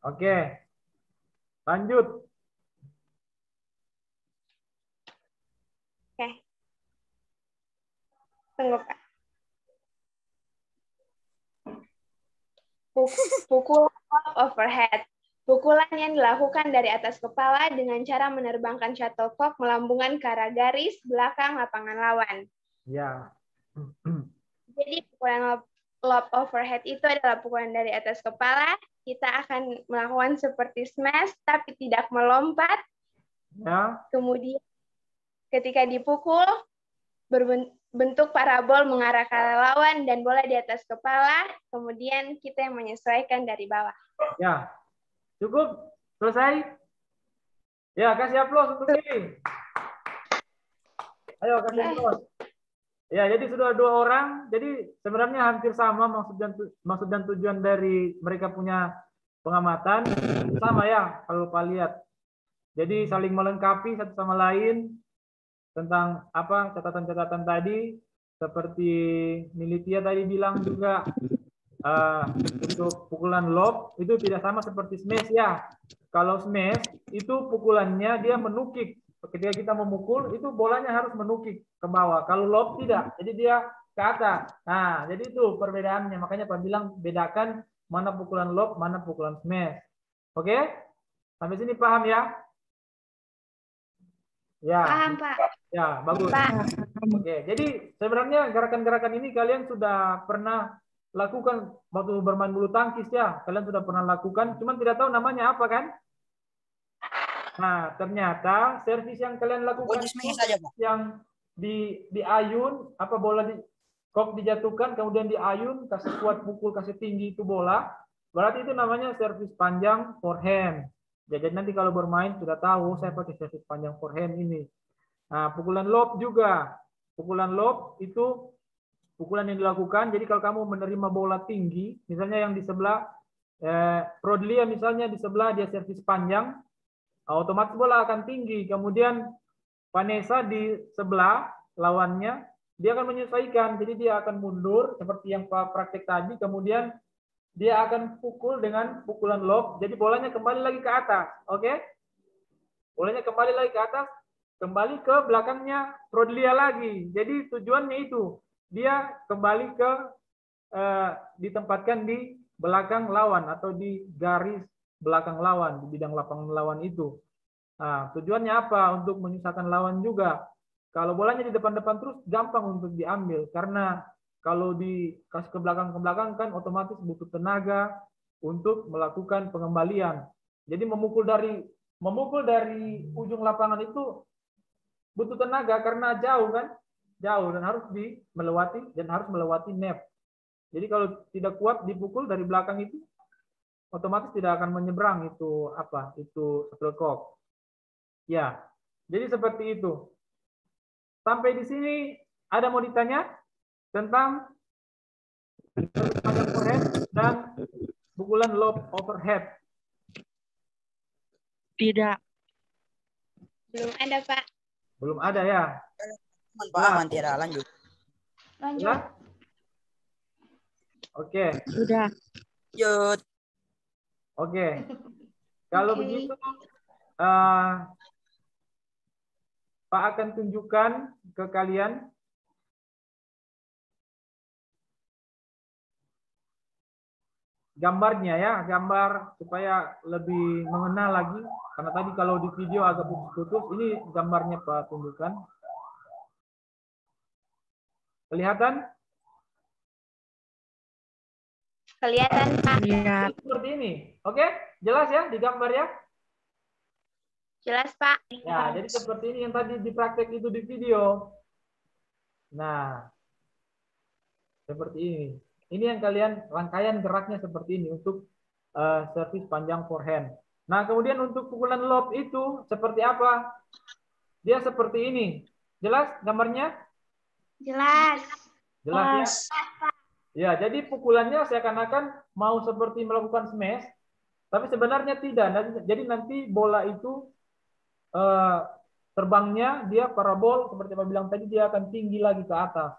Oke. Lanjut. Oke. Tunggu, Pak. Pukulan overhead. Pukulan yang dilakukan dari atas kepala dengan cara menerbangkan shuttlecock melambungkan ke arah garis belakang lapangan lawan. Ya. Jadi pukulan lob overhead itu adalah pukulan dari atas kepala. Kita akan melakukan seperti smash tapi tidak melompat. Ya. Kemudian ketika dipukul berbentuk parabol mengarah ke arah lawan dan bola di atas kepala. Kemudian kita yang menyesuaikan dari bawah. Ya. Cukup? Selesai? Ya, kasih aplaus untuk ini. Ayo kasih aplaus. Ya, jadi sudah 2 orang. Jadi sebenarnya hampir sama maksud dan tujuan dari mereka punya pengamatan. Sama ya, kalau Pak lihat. Jadi saling melengkapi satu sama lain tentang apa catatan-catatan tadi. Seperti Militia tadi bilang juga, untuk pukulan lob itu tidak sama seperti smash ya. Kalau smash itu pukulannya dia menukik. Ketika kita memukul itu bolanya harus menukik ke bawah. Kalau lob tidak, jadi dia ke atas. Nah, jadi itu perbedaannya. Makanya Pak bilang bedakan mana pukulan lob, mana pukulan smash. Oke? Sampai sini paham ya? Ya. Paham, Pak. Ya, bagus. Oke, jadi sebenarnya gerakan-gerakan ini kalian sudah pernah lakukan waktu bermain bulu tangkis ya. Kalian sudah pernah lakukan, cuman tidak tahu namanya apa kan? Nah, ternyata servis yang kalian lakukan yang diayun, apa bola di kok dijatuhkan, kemudian diayun, kasih kuat pukul, kasih tinggi itu bola. Berarti itu namanya servis panjang forehand. Jadi nanti kalau bermain sudah tahu saya pakai servis panjang forehand ini. Nah, pukulan lob juga. Pukulan lob itu pukulan yang dilakukan. Jadi kalau kamu menerima bola tinggi, misalnya yang di sebelah Prodlia misalnya di sebelah dia servis panjang, otomatis bola akan tinggi. Kemudian Vanessa di sebelah lawannya dia akan menyesuaikan. Jadi dia akan mundur seperti yang praktek tadi, kemudian dia akan pukul dengan pukulan lob. Jadi bolanya kembali lagi ke atas, oke? Bolanya kembali lagi ke atas, kembali ke belakangnya Rodlia lagi. Jadi tujuannya itu, dia kembali ke ditempatkan di belakang lawan atau di garis belakang lawan, di bidang lapangan lawan itu. Nah, tujuannya apa? Untuk menyusahkan lawan juga. Kalau bolanya di depan-depan terus gampang untuk diambil, karena kalau dikasih ke belakang kan otomatis butuh tenaga untuk melakukan pengembalian. Jadi memukul dari ujung lapangan itu butuh tenaga karena jauh kan, jauh dan harus melewati net. Jadi kalau tidak kuat dipukul dari belakang itu, otomatis tidak akan menyeberang itu shuttlecock. Ya, jadi seperti itu. Sampai di sini ada mau ditanya tentang overhead dan pukulan lob overhead? Tidak. Belum ada, Pak. Belum ada ya? Pak, tidak lanjut. Lanjut. Oke. Sudah. Lanjut. Oke. Kalau Oke. begitu, Pak akan tunjukkan ke kalian gambarnya ya, gambar supaya lebih mengenal lagi. Karena tadi kalau di video agak putus-putus, ini gambarnya Pak tunjukkan. Kelihatan? Kelihatan, Pak. Lihat. Seperti ini. Oke? Jelas ya di gambar ya? Jelas, Pak. Ya, jadi seperti ini yang tadi dipraktek itu di video. Nah, seperti ini. Ini yang kalian rangkaian geraknya seperti ini untuk servis panjang forehand. Nah, kemudian untuk pukulan lob itu seperti apa? Dia seperti ini. Jelas gambarnya? Jelas. Jelas ya? Ya, jadi pukulannya seakan-akan mau seperti melakukan smash, tapi sebenarnya tidak. Jadi nanti bola itu terbangnya dia parabol seperti Pak bilang tadi, dia akan tinggi lagi ke atas.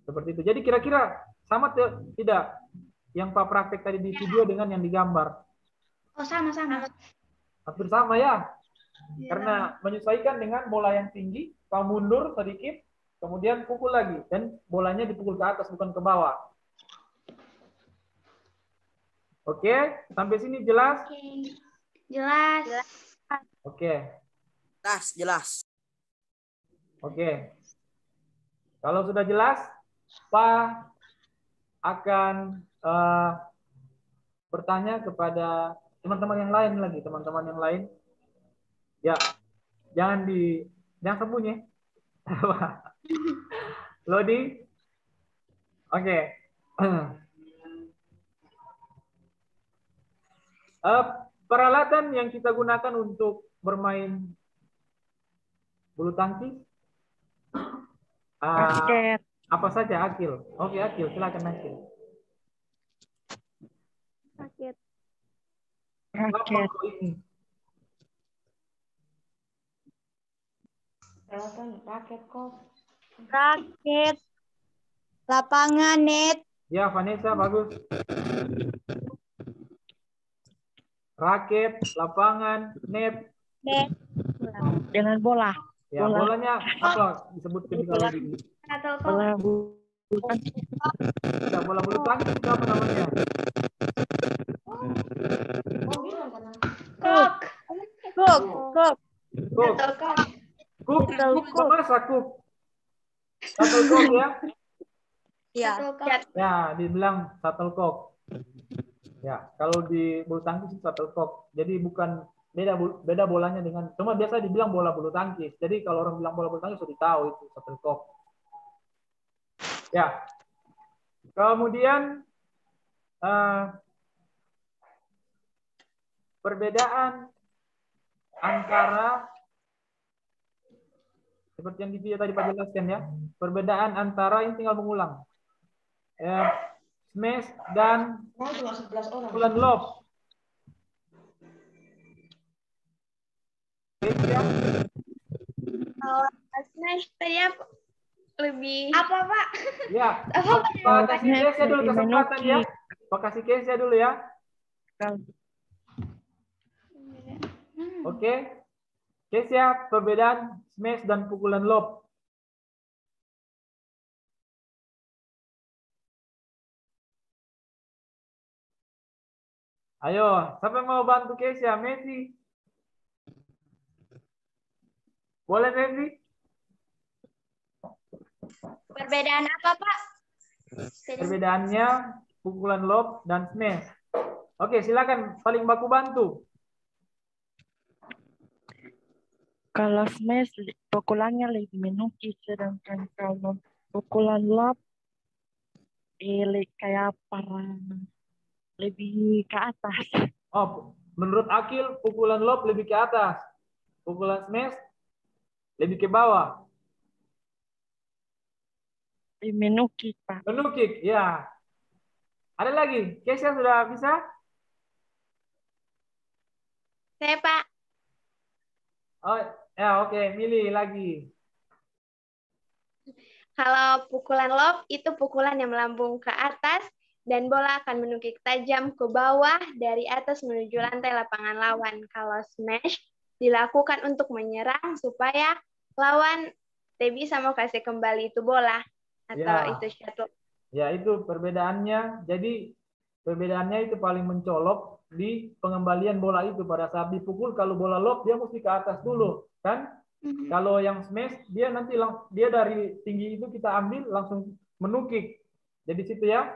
Seperti itu. Jadi kira-kira sama tidak yang Pak praktek tadi di video dengan yang digambar? Oh, sama-sama. Hampir sama ya. Karena menyesuaikan dengan bola yang tinggi, Pak mundur sedikit, kemudian pukul lagi dan bolanya dipukul ke atas bukan ke bawah. Oke, sampai sini jelas? Oke. Jelas. Oke. Jelas. Oke. Kalau sudah jelas, Pak akan bertanya kepada teman-teman yang lain lagi, teman-teman yang lain. Ya, jangan sembunyi. Loading. Oke. Peralatan yang kita gunakan untuk bermain bulu tangkis Raket. apa saja, Akil? Oke, Akil, silakan Akil. Raket. Raket. Raket kok. Raket. Lapangan net. Ya, Vanessa, bagus. Raket, lapangan, net. Dengan bola. Ya, Bola. bolanya apa disebutkan kalau di Atau kok. Bola bulu tangkis. ya, bola bulu tangkis itu apa namanya? Kok. Kuk. Kuk. Kuk. Shuttlecock. Masa kuk? Shuttlecock ya? Ya. Shuttlecock. Ya, dibilang shuttlecock. Ya, kalau di bulu tangkis itu shuttlecock. Jadi bukan beda bolanya dengan, cuma biasa dibilang bola bulu tangkis. Jadi kalau orang bilang bola bulu tangkis sudah tahu itu shuttlecock. Ya. Kemudian perbedaan antara seperti yang di video tadi Pak jelaskan ya, perbedaan antara ini tinggal mengulang. Smash dan pukulan lob. Smash tadi apa? lebih Apa, Pak? Ya, Pak kasih Kesia dulu kesempatan ya. Pak kasih Kesia dulu ya. Oke. Kesia, perbedaan smash dan pukulan lob. Ayo, siapa yang mau bantu Kesia? Messi. Boleh, Messi? Perbedaan apa, Pak? Perbedaannya pukulan lob dan smash. Oke, silakan paling baku bantu. Kalau smash pukulannya lebih menukik, sedangkan kalau pukulan lob kayak parang lebih ke atas. Oh, menurut Akil pukulan lob lebih ke atas. Pukulan smash lebih ke bawah. Lebih menukik, Pak. Menukik, ya. Ada lagi? Kesia sudah bisa? saya, Pak. Oh, ya oke. Milih lagi. Kalau pukulan lob itu pukulan yang melambung ke atas dan bola akan menukik tajam ke bawah dari atas menuju lantai lapangan lawan. Kalau smash dilakukan untuk menyerang supaya lawan tidak bisa mau kasih kembali itu bola atau Ya. itu shuttle. Ya, itu perbedaannya. Jadi perbedaannya itu paling mencolok di pengembalian bola itu pada saat dipukul. Kalau bola lob dia mesti ke atas dulu, kan? Kalau yang smash dia nanti dia dari tinggi itu kita ambil langsung menukik. Jadi situ ya.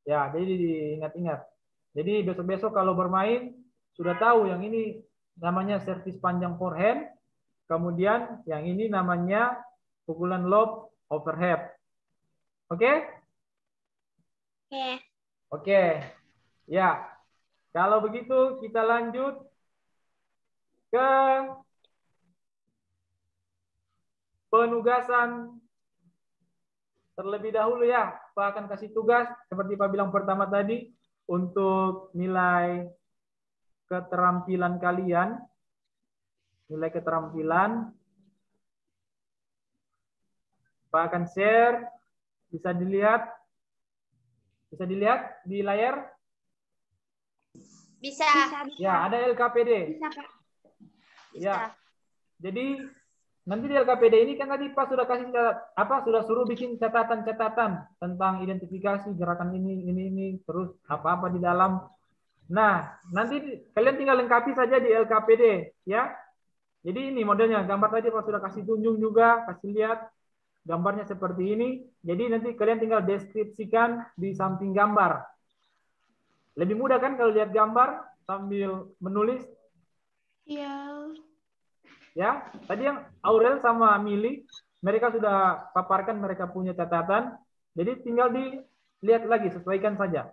Ya, jadi diingat-ingat. Jadi besok-besok kalau bermain sudah tahu yang ini namanya servis panjang forehand, kemudian yang ini namanya pukulan lob overhead. Oke? Oke. Oke. Ya. Kalau begitu kita lanjut ke penugasan terlebih dahulu ya. Pak akan kasih tugas seperti Pak bilang pertama tadi untuk nilai keterampilan kalian. Nilai keterampilan. Pak akan share. Bisa dilihat? Bisa dilihat di layar? Bisa. Ya, ada LKPD. Bisa, Pak. Ya. Jadi nanti di LKPD ini kan tadi Pak sudah kasih sudah suruh bikin catatan-catatan tentang identifikasi gerakan ini terus apa-apa di dalam. Nah, nanti kalian tinggal lengkapi saja di LKPD ya. Jadi ini modelnya, gambar tadi Pak sudah kasih tunjuk juga, kasih lihat gambarnya seperti ini. Jadi nanti kalian tinggal deskripsikan di samping gambar. Lebih mudah kan kalau lihat gambar sambil menulis? Iya. Ya, tadi yang Aurel sama Mili, mereka sudah paparkan mereka punya catatan. Jadi tinggal dilihat lagi, sesuaikan saja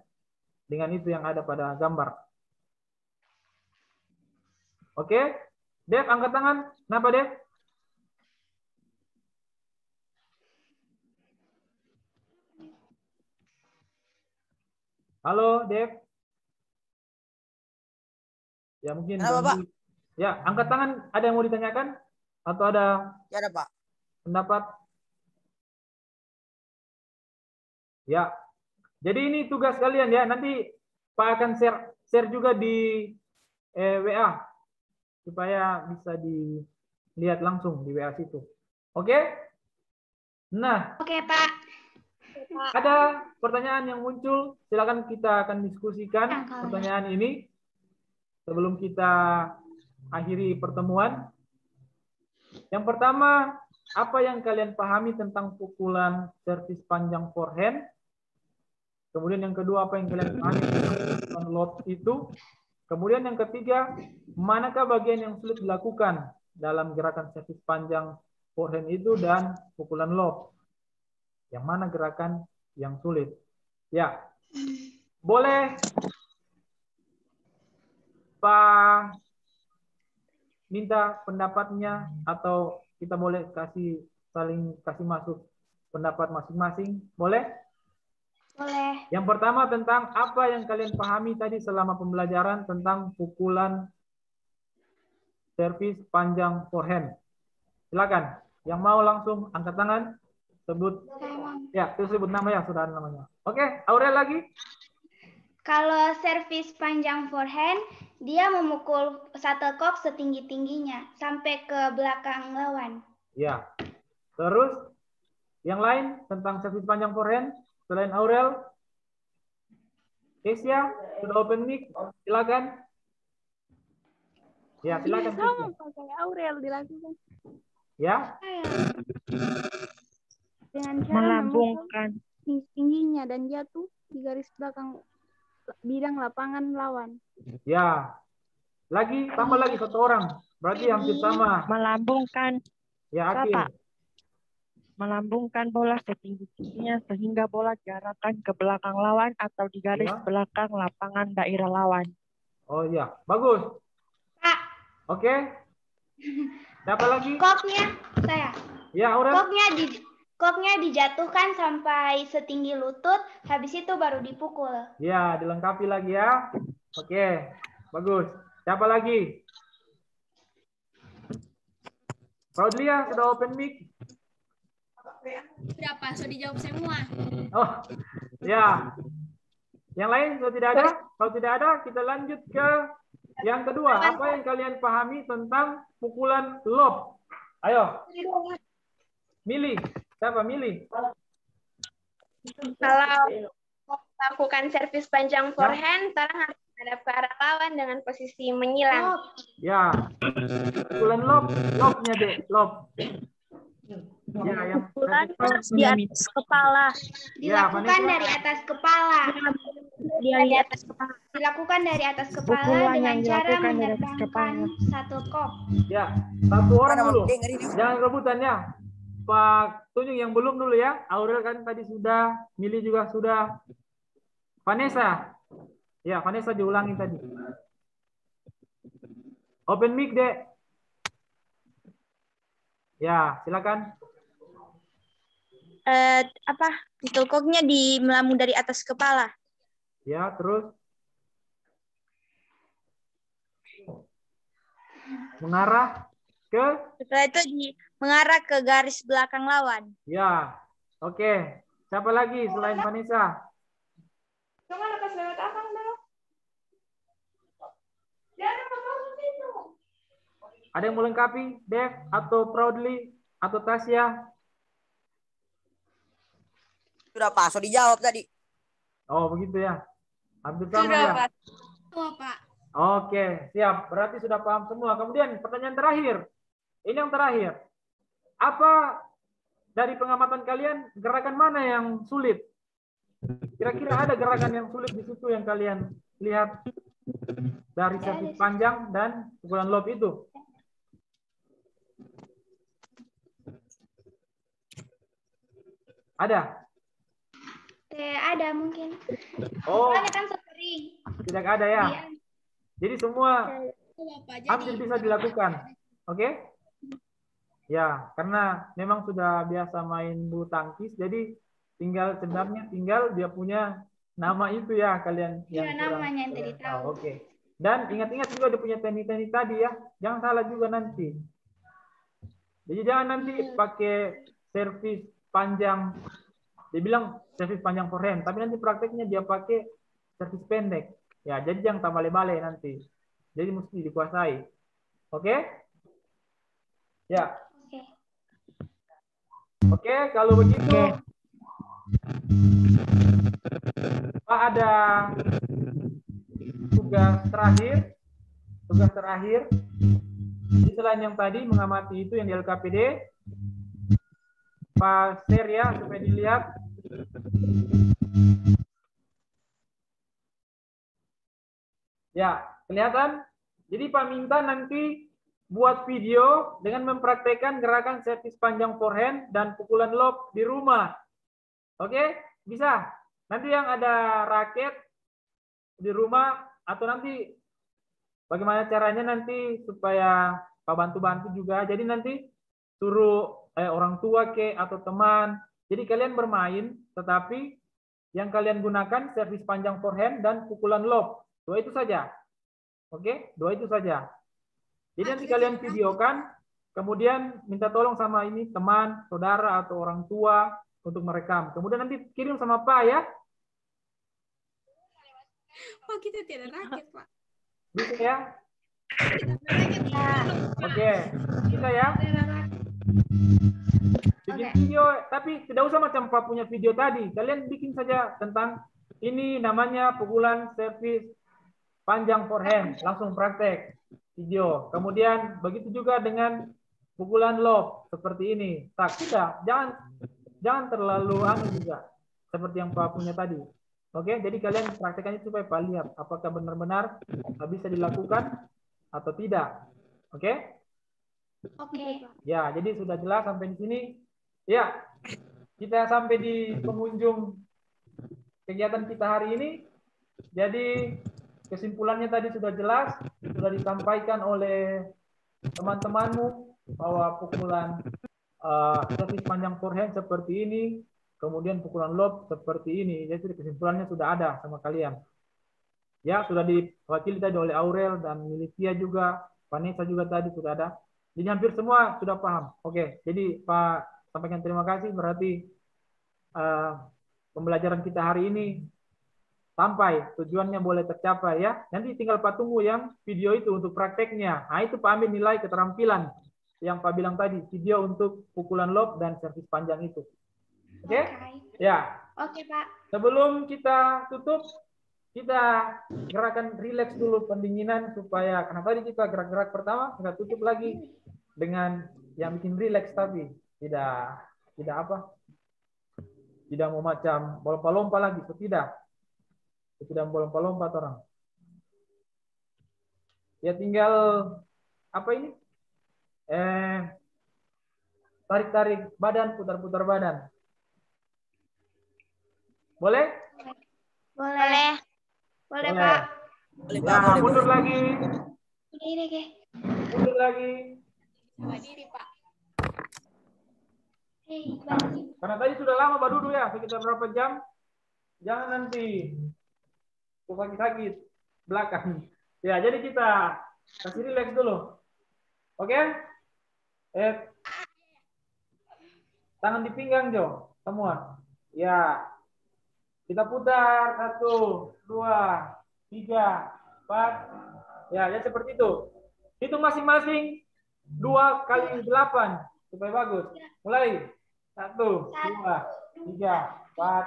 dengan itu yang ada pada gambar. Oke, Dev angkat tangan. Kenapa Dev? Halo Dev. Ya mungkin. Kenapa, Pak? Ya, angkat tangan. Ada yang mau ditanyakan? Atau ada Ya ada, Pak. pendapat? Ya. Jadi ini tugas kalian ya. Nanti Pak akan share juga di WA supaya bisa dilihat langsung di WA situ. Oke? Nah, Oke, Pak. ada pertanyaan yang muncul. Silakan kita akan diskusikan pertanyaan ini sebelum kita akhiri pertemuan. Yang pertama, apa yang kalian pahami tentang pukulan servis panjang forehand? Kemudian yang kedua, apa yang kalian pahami tentang pukulan lob itu? Kemudian yang ketiga, manakah bagian yang sulit dilakukan dalam gerakan servis panjang forehand itu dan pukulan lob? Yang mana gerakan yang sulit? Ya, boleh Pak minta pendapatnya atau kita boleh saling kasih masuk pendapat masing-masing? Boleh? Boleh. Yang pertama tentang apa yang kalian pahami tadi selama pembelajaran tentang pukulan servis panjang forehand. Silakan. Yang mau langsung angkat tangan. Sebut. Saya mau. Ya, itu sebut nama ya, sudah ada namanya. Oke, Aurel lagi. Kalau servis panjang forehand, dia memukul shuttlecock setinggi-tingginya sampai ke belakang lawan. Ya. Terus yang lain tentang servis panjang forehand selain Aurel? Kesia, sudah open mic, silakan. Ya, silakan. Sama pakai Aurel dilakukan. Ya. Dengan cara Melambungkan. tingginya dan jatuh di garis belakang bidang lapangan lawan. Ya. Lagi, tambah lagi satu orang. Berarti hampir sama. Melambungkan. Ya, Akil. Bapak. Melambungkan bola setinggi-tingginya sehingga bola diarahkan ke belakang lawan atau di garis Ya. belakang lapangan daerah lawan. Oh iya, bagus. Pak, Oke. Siapa lagi? koknya saya. Ya, Aurel. Koknya dijatuhkan sampai setinggi lutut, habis itu baru dipukul. Ya, dilengkapi lagi ya. Oke, bagus. Siapa lagi? Proudlia, sudah open mic. Sudah Pak, sudah dijawab semua. Oh, ya. Yang lain kalau tidak ada? Kalau tidak ada, kita lanjut ke yang kedua. Apa yang kalian pahami tentang pukulan lob? Ayo. Milih. Siapa milih? Kalau melakukan servis panjang forehand, orang harus menghadap ke arah lawan dengan posisi menyilang. Ya. Pukulan lob. Lobnya deh. Lob. Ya, yang Pukulan di atas kepala. Dilakukan dari atas kepala. Di atas kepala. Dilakukan dari atas kepala Pukulan dengan yang cara dilakukan dari atas menerbangkan shuttlecock. Ya, satu orang Mana dulu. dengar ini? Jangan rebutan ya. Pak Tunjung yang belum dulu ya. Aurel kan tadi sudah, Mili juga sudah. Vanessa. Ya, Vanessa diulangi tadi. Open mic, Dek. Ya, silakan. Shuttlecocknya melambung dari atas kepala. Ya, terus. Mengarah ke? Setelah itu mengarah ke garis belakang lawan. Ya, oke. Siapa lagi selain Vanessa? Ada yang mau lengkapi, Dev atau Proudly atau Tasya? Sudah Pak, so dijawab tadi. Oh, begitu ya. Hampir sama ya. Semua Pak. Oke, siap. Berarti sudah paham semua. Kemudian pertanyaan terakhir. Ini yang terakhir. Apa dari pengamatan kalian gerakan mana yang sulit? Kira-kira ada gerakan yang sulit di situ yang kalian lihat dari servis panjang dan pukulan lob itu? Ada? Ada mungkin. Oh, Soalnya kan sering. tidak ada ya. Iya. Jadi semua Bapak, hampir bisa dilakukan. Oke? Ya, karena memang sudah biasa main bulu tangkis, jadi sebenarnya tinggal dia punya nama itu ya kalian yang Iya, namanya yang tadi tahu. Oke. Dan ingat-ingat juga dia punya teknik-teknik tadi ya. Jangan salah juga nanti. Jadi jangan nanti pakai servis panjang. Dia bilang servis panjang forehand, tapi nanti prakteknya dia pakai servis pendek. Ya, jadi jangan tak bale-bale nanti. Jadi mesti dikuasai. Oke? Ya. Oke, kalau begitu Pak ada tugas terakhir. Tugas terakhir. Jadi selain yang tadi mengamati itu yang di LKPD, Pak share ya supaya dilihat. Ya, kelihatan? Jadi Pak minta nanti buat video dengan mempraktekkan gerakan servis panjang forehand dan pukulan lob di rumah. Oke? Bisa? Nanti yang ada raket di rumah atau nanti bagaimana caranya nanti supaya Pak bantu-bantu juga. Jadi nanti suruh orang tua atau teman. Jadi kalian bermain, tetapi yang kalian gunakan servis panjang forehand dan pukulan lob. 2 itu saja. Oke? 2 itu saja. Jadi nanti kalian videokan, Kemudian minta tolong sama ini teman, saudara, atau orang tua untuk merekam. Kemudian nanti kirim sama Pak ya. Pak, kita tidak rakyat, Pak. Bisa ya? Kita rakyat dulu. Oke, bisa ya? Bikin video, tapi tidak usah macam Pak punya video tadi. Kalian bikin saja tentang ini namanya pukulan servis panjang forehand, langsung praktek video. Kemudian begitu juga dengan pukulan lob seperti ini. Tak, tidak, jangan terlalu juga seperti yang Pak punya tadi. Oke, jadi kalian praktekannya supaya Pak lihat apakah benar-benar bisa dilakukan atau tidak. Oke? Oke. Ya, jadi sudah jelas sampai di sini. Ya, kita sampai di penghujung kegiatan kita hari ini. Jadi kesimpulannya tadi sudah jelas, sudah disampaikan oleh teman-temanmu bahwa pukulan servis panjang forehand seperti ini, kemudian pukulan lob seperti ini. Jadi kesimpulannya sudah ada sama kalian. Ya, sudah diwakili tadi oleh Aurel dan Militia juga, Vanessa juga tadi sudah ada. Jadi hampir semua sudah paham. Oke, jadi Pak sampaikan terima kasih. Berarti pembelajaran kita hari ini sampai tujuannya boleh tercapai ya. Nanti tinggal Pak tunggu yang video itu untuk prakteknya. Nah, itu Pak ambil nilai keterampilan yang Pak bilang tadi, video untuk pukulan lob dan servis panjang itu. Oke? Ya. Oke, Pak. Sebelum kita tutup, kita gerakan rileks dulu pendinginan supaya karena tadi kita gerak-gerak pertama, kita tutup lagi dengan yang bikin rileks tapi tidak mau macam lompat-lompat lagi, tidak lompat-lompat orang. Ya tinggal apa ini? Tarik-tarik badan, putar-putar badan. Boleh? Boleh. Boleh, Pak. Boleh, Nah, Pak. mundur lagi. Oke. Mundur lagi. Sama diri, Pak. Karena tadi sudah lama Pak Dudu ya, sekitar berapa jam? Jangan nanti sakit-sakit belakang. Ya, jadi kita kasih rileks dulu. Oke? Tangan di pinggang, Jo. Semua. Ya. Kita putar. 1, 2, 3, 4. Ya, ya seperti itu. Hitung masing-masing 2 kali 8 supaya bagus. Mulai. 1, 2, 3, 4,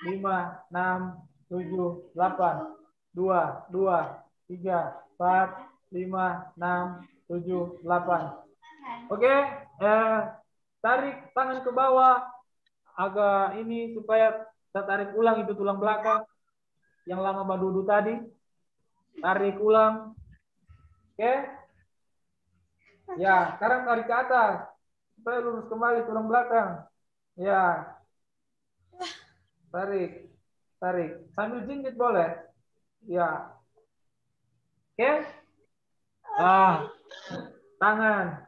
5, 6, 7, 8. 2, 2, 3, 4, 5, 6, 7, 8. Oke, tarik tangan ke bawah agak ini supaya kita tarik ulang itu tulang belakang yang lama Mbak Dudu tadi. Tarik ulang. Oke. Ya, sekarang tarik ke atas supaya lurus kembali tulang belakang. Ya. Tarik. Sambil jinjit boleh. Ya. Oke. Tangan.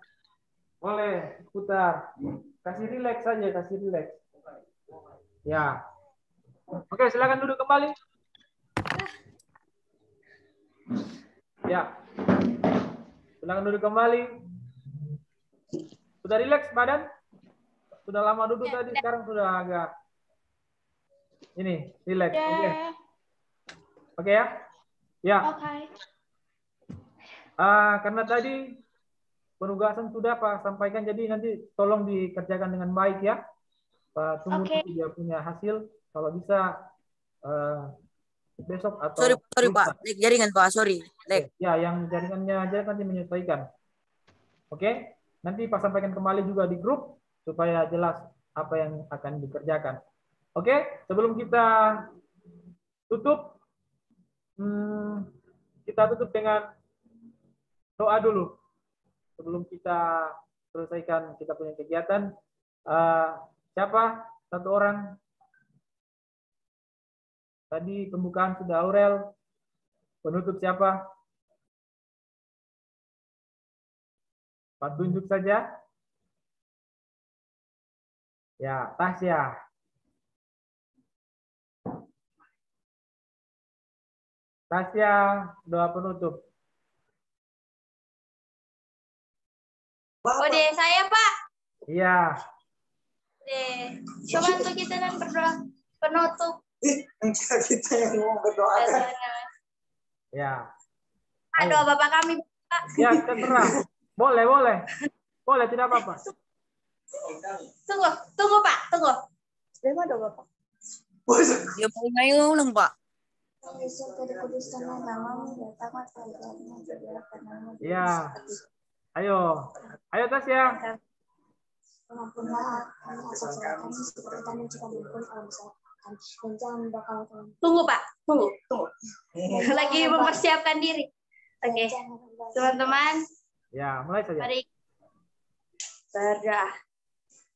Boleh putar. Kasih rileks saja, kasih rileks. Ya. Oke, silakan duduk kembali. Ya. Silakan duduk kembali. Sudah rileks badan? Sudah lama duduk tadi, sekarang sudah agak ini, rileks. Oke. Oke ya? Ya. Oke. Karena tadi penugasan sudah Pak sampaikan, jadi nanti tolong dikerjakan dengan baik ya. Pak tunggu nanti dia punya hasil. Kalau bisa besok atau Sorry Pak, jaringan Pak, sorry. Ya, yang jaringannya aja nanti menyesuaikan. Oke, nanti Pak sampaikan kembali juga di grup supaya jelas apa yang akan dikerjakan. Oke, sebelum kita tutup, kita tutup dengan doa dulu. Sebelum kita selesaikan kita punya kegiatan, siapa satu orang? Tadi pembukaan sudah Aurel. Penutup siapa? Pak tunjuk saja. Ya, Tasya. Tasya, doa penutup. Ode saya Pak. Iya. Coba untuk kita dan berdoa penutup. Kita yang mau berdoa. Ya. Aduh Bapak kami. Ya, terserah. Boleh, boleh. Boleh, tidak apa-apa. Tunggu Pak, tunggu. Bagaimana dong Bapak? Dia mau ngayong Pak. Ya. Ayo. Ayo Tasya. Tunggu Pak, tunggu. Lagi mempersiapkan diri. Oke, teman-teman. Ya, mulai saja. Mari berdoa.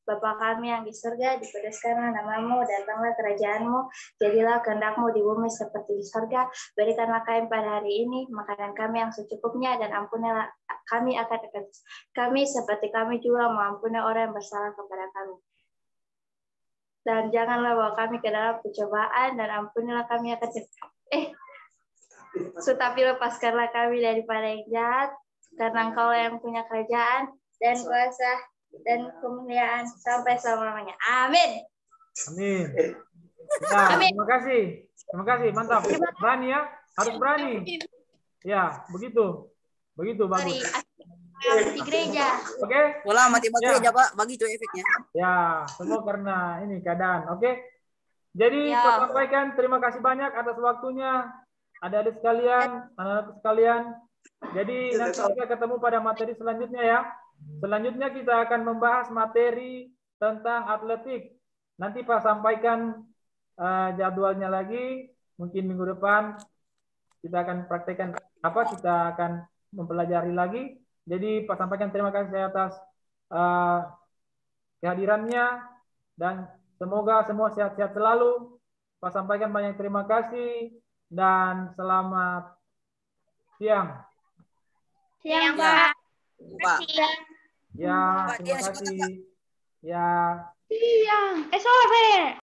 Bapa kami yang di surga, dikuduskanlah namamu, datanglah kerajaanmu, jadilah kehendakmu di bumi seperti di surga. Berikanlah kami pada hari ini makanan kami yang secukupnya, dan ampunilah kami akan kami seperti kami juga mengampuni orang yang bersalah kepada kami. Dan janganlah bawa kami ke dalam pencobaan, dan ampunilah kami akan tetapi lepaskanlah kami daripada yang jahat, karena Engkau yang punya kerajaan dan kuasa dan kemuliaan sampai selama-lamanya. Amin. Amin. Ya, Amin. terima kasih. Terima kasih, mantap. Berani ya, harus berani. Ya, begitu. Begitu bagus. Di gereja. Oke? Bola mati Ya. gereja Pak, bagi itu efeknya. Ya, semua karena ini keadaan. Oke? Jadi, Ya. saya sampaikan terima kasih banyak atas waktunya. Adik-adik sekalian, anak-anak sekalian. Jadi, nanti kita ketemu pada materi selanjutnya ya. Selanjutnya kita akan membahas materi tentang atletik. Nanti Pak sampaikan jadwalnya lagi. Mungkin minggu depan kita akan praktekkan kita akan mempelajari lagi. Jadi Pak sampaikan terima kasih atas kehadirannya dan semoga semua sehat-sehat selalu. Pak sampaikan banyak terima kasih dan selamat siang. Siang, Ya. Pak. Pak. Ya, Pak, terima dia kasih. Ya. Siang. Sore.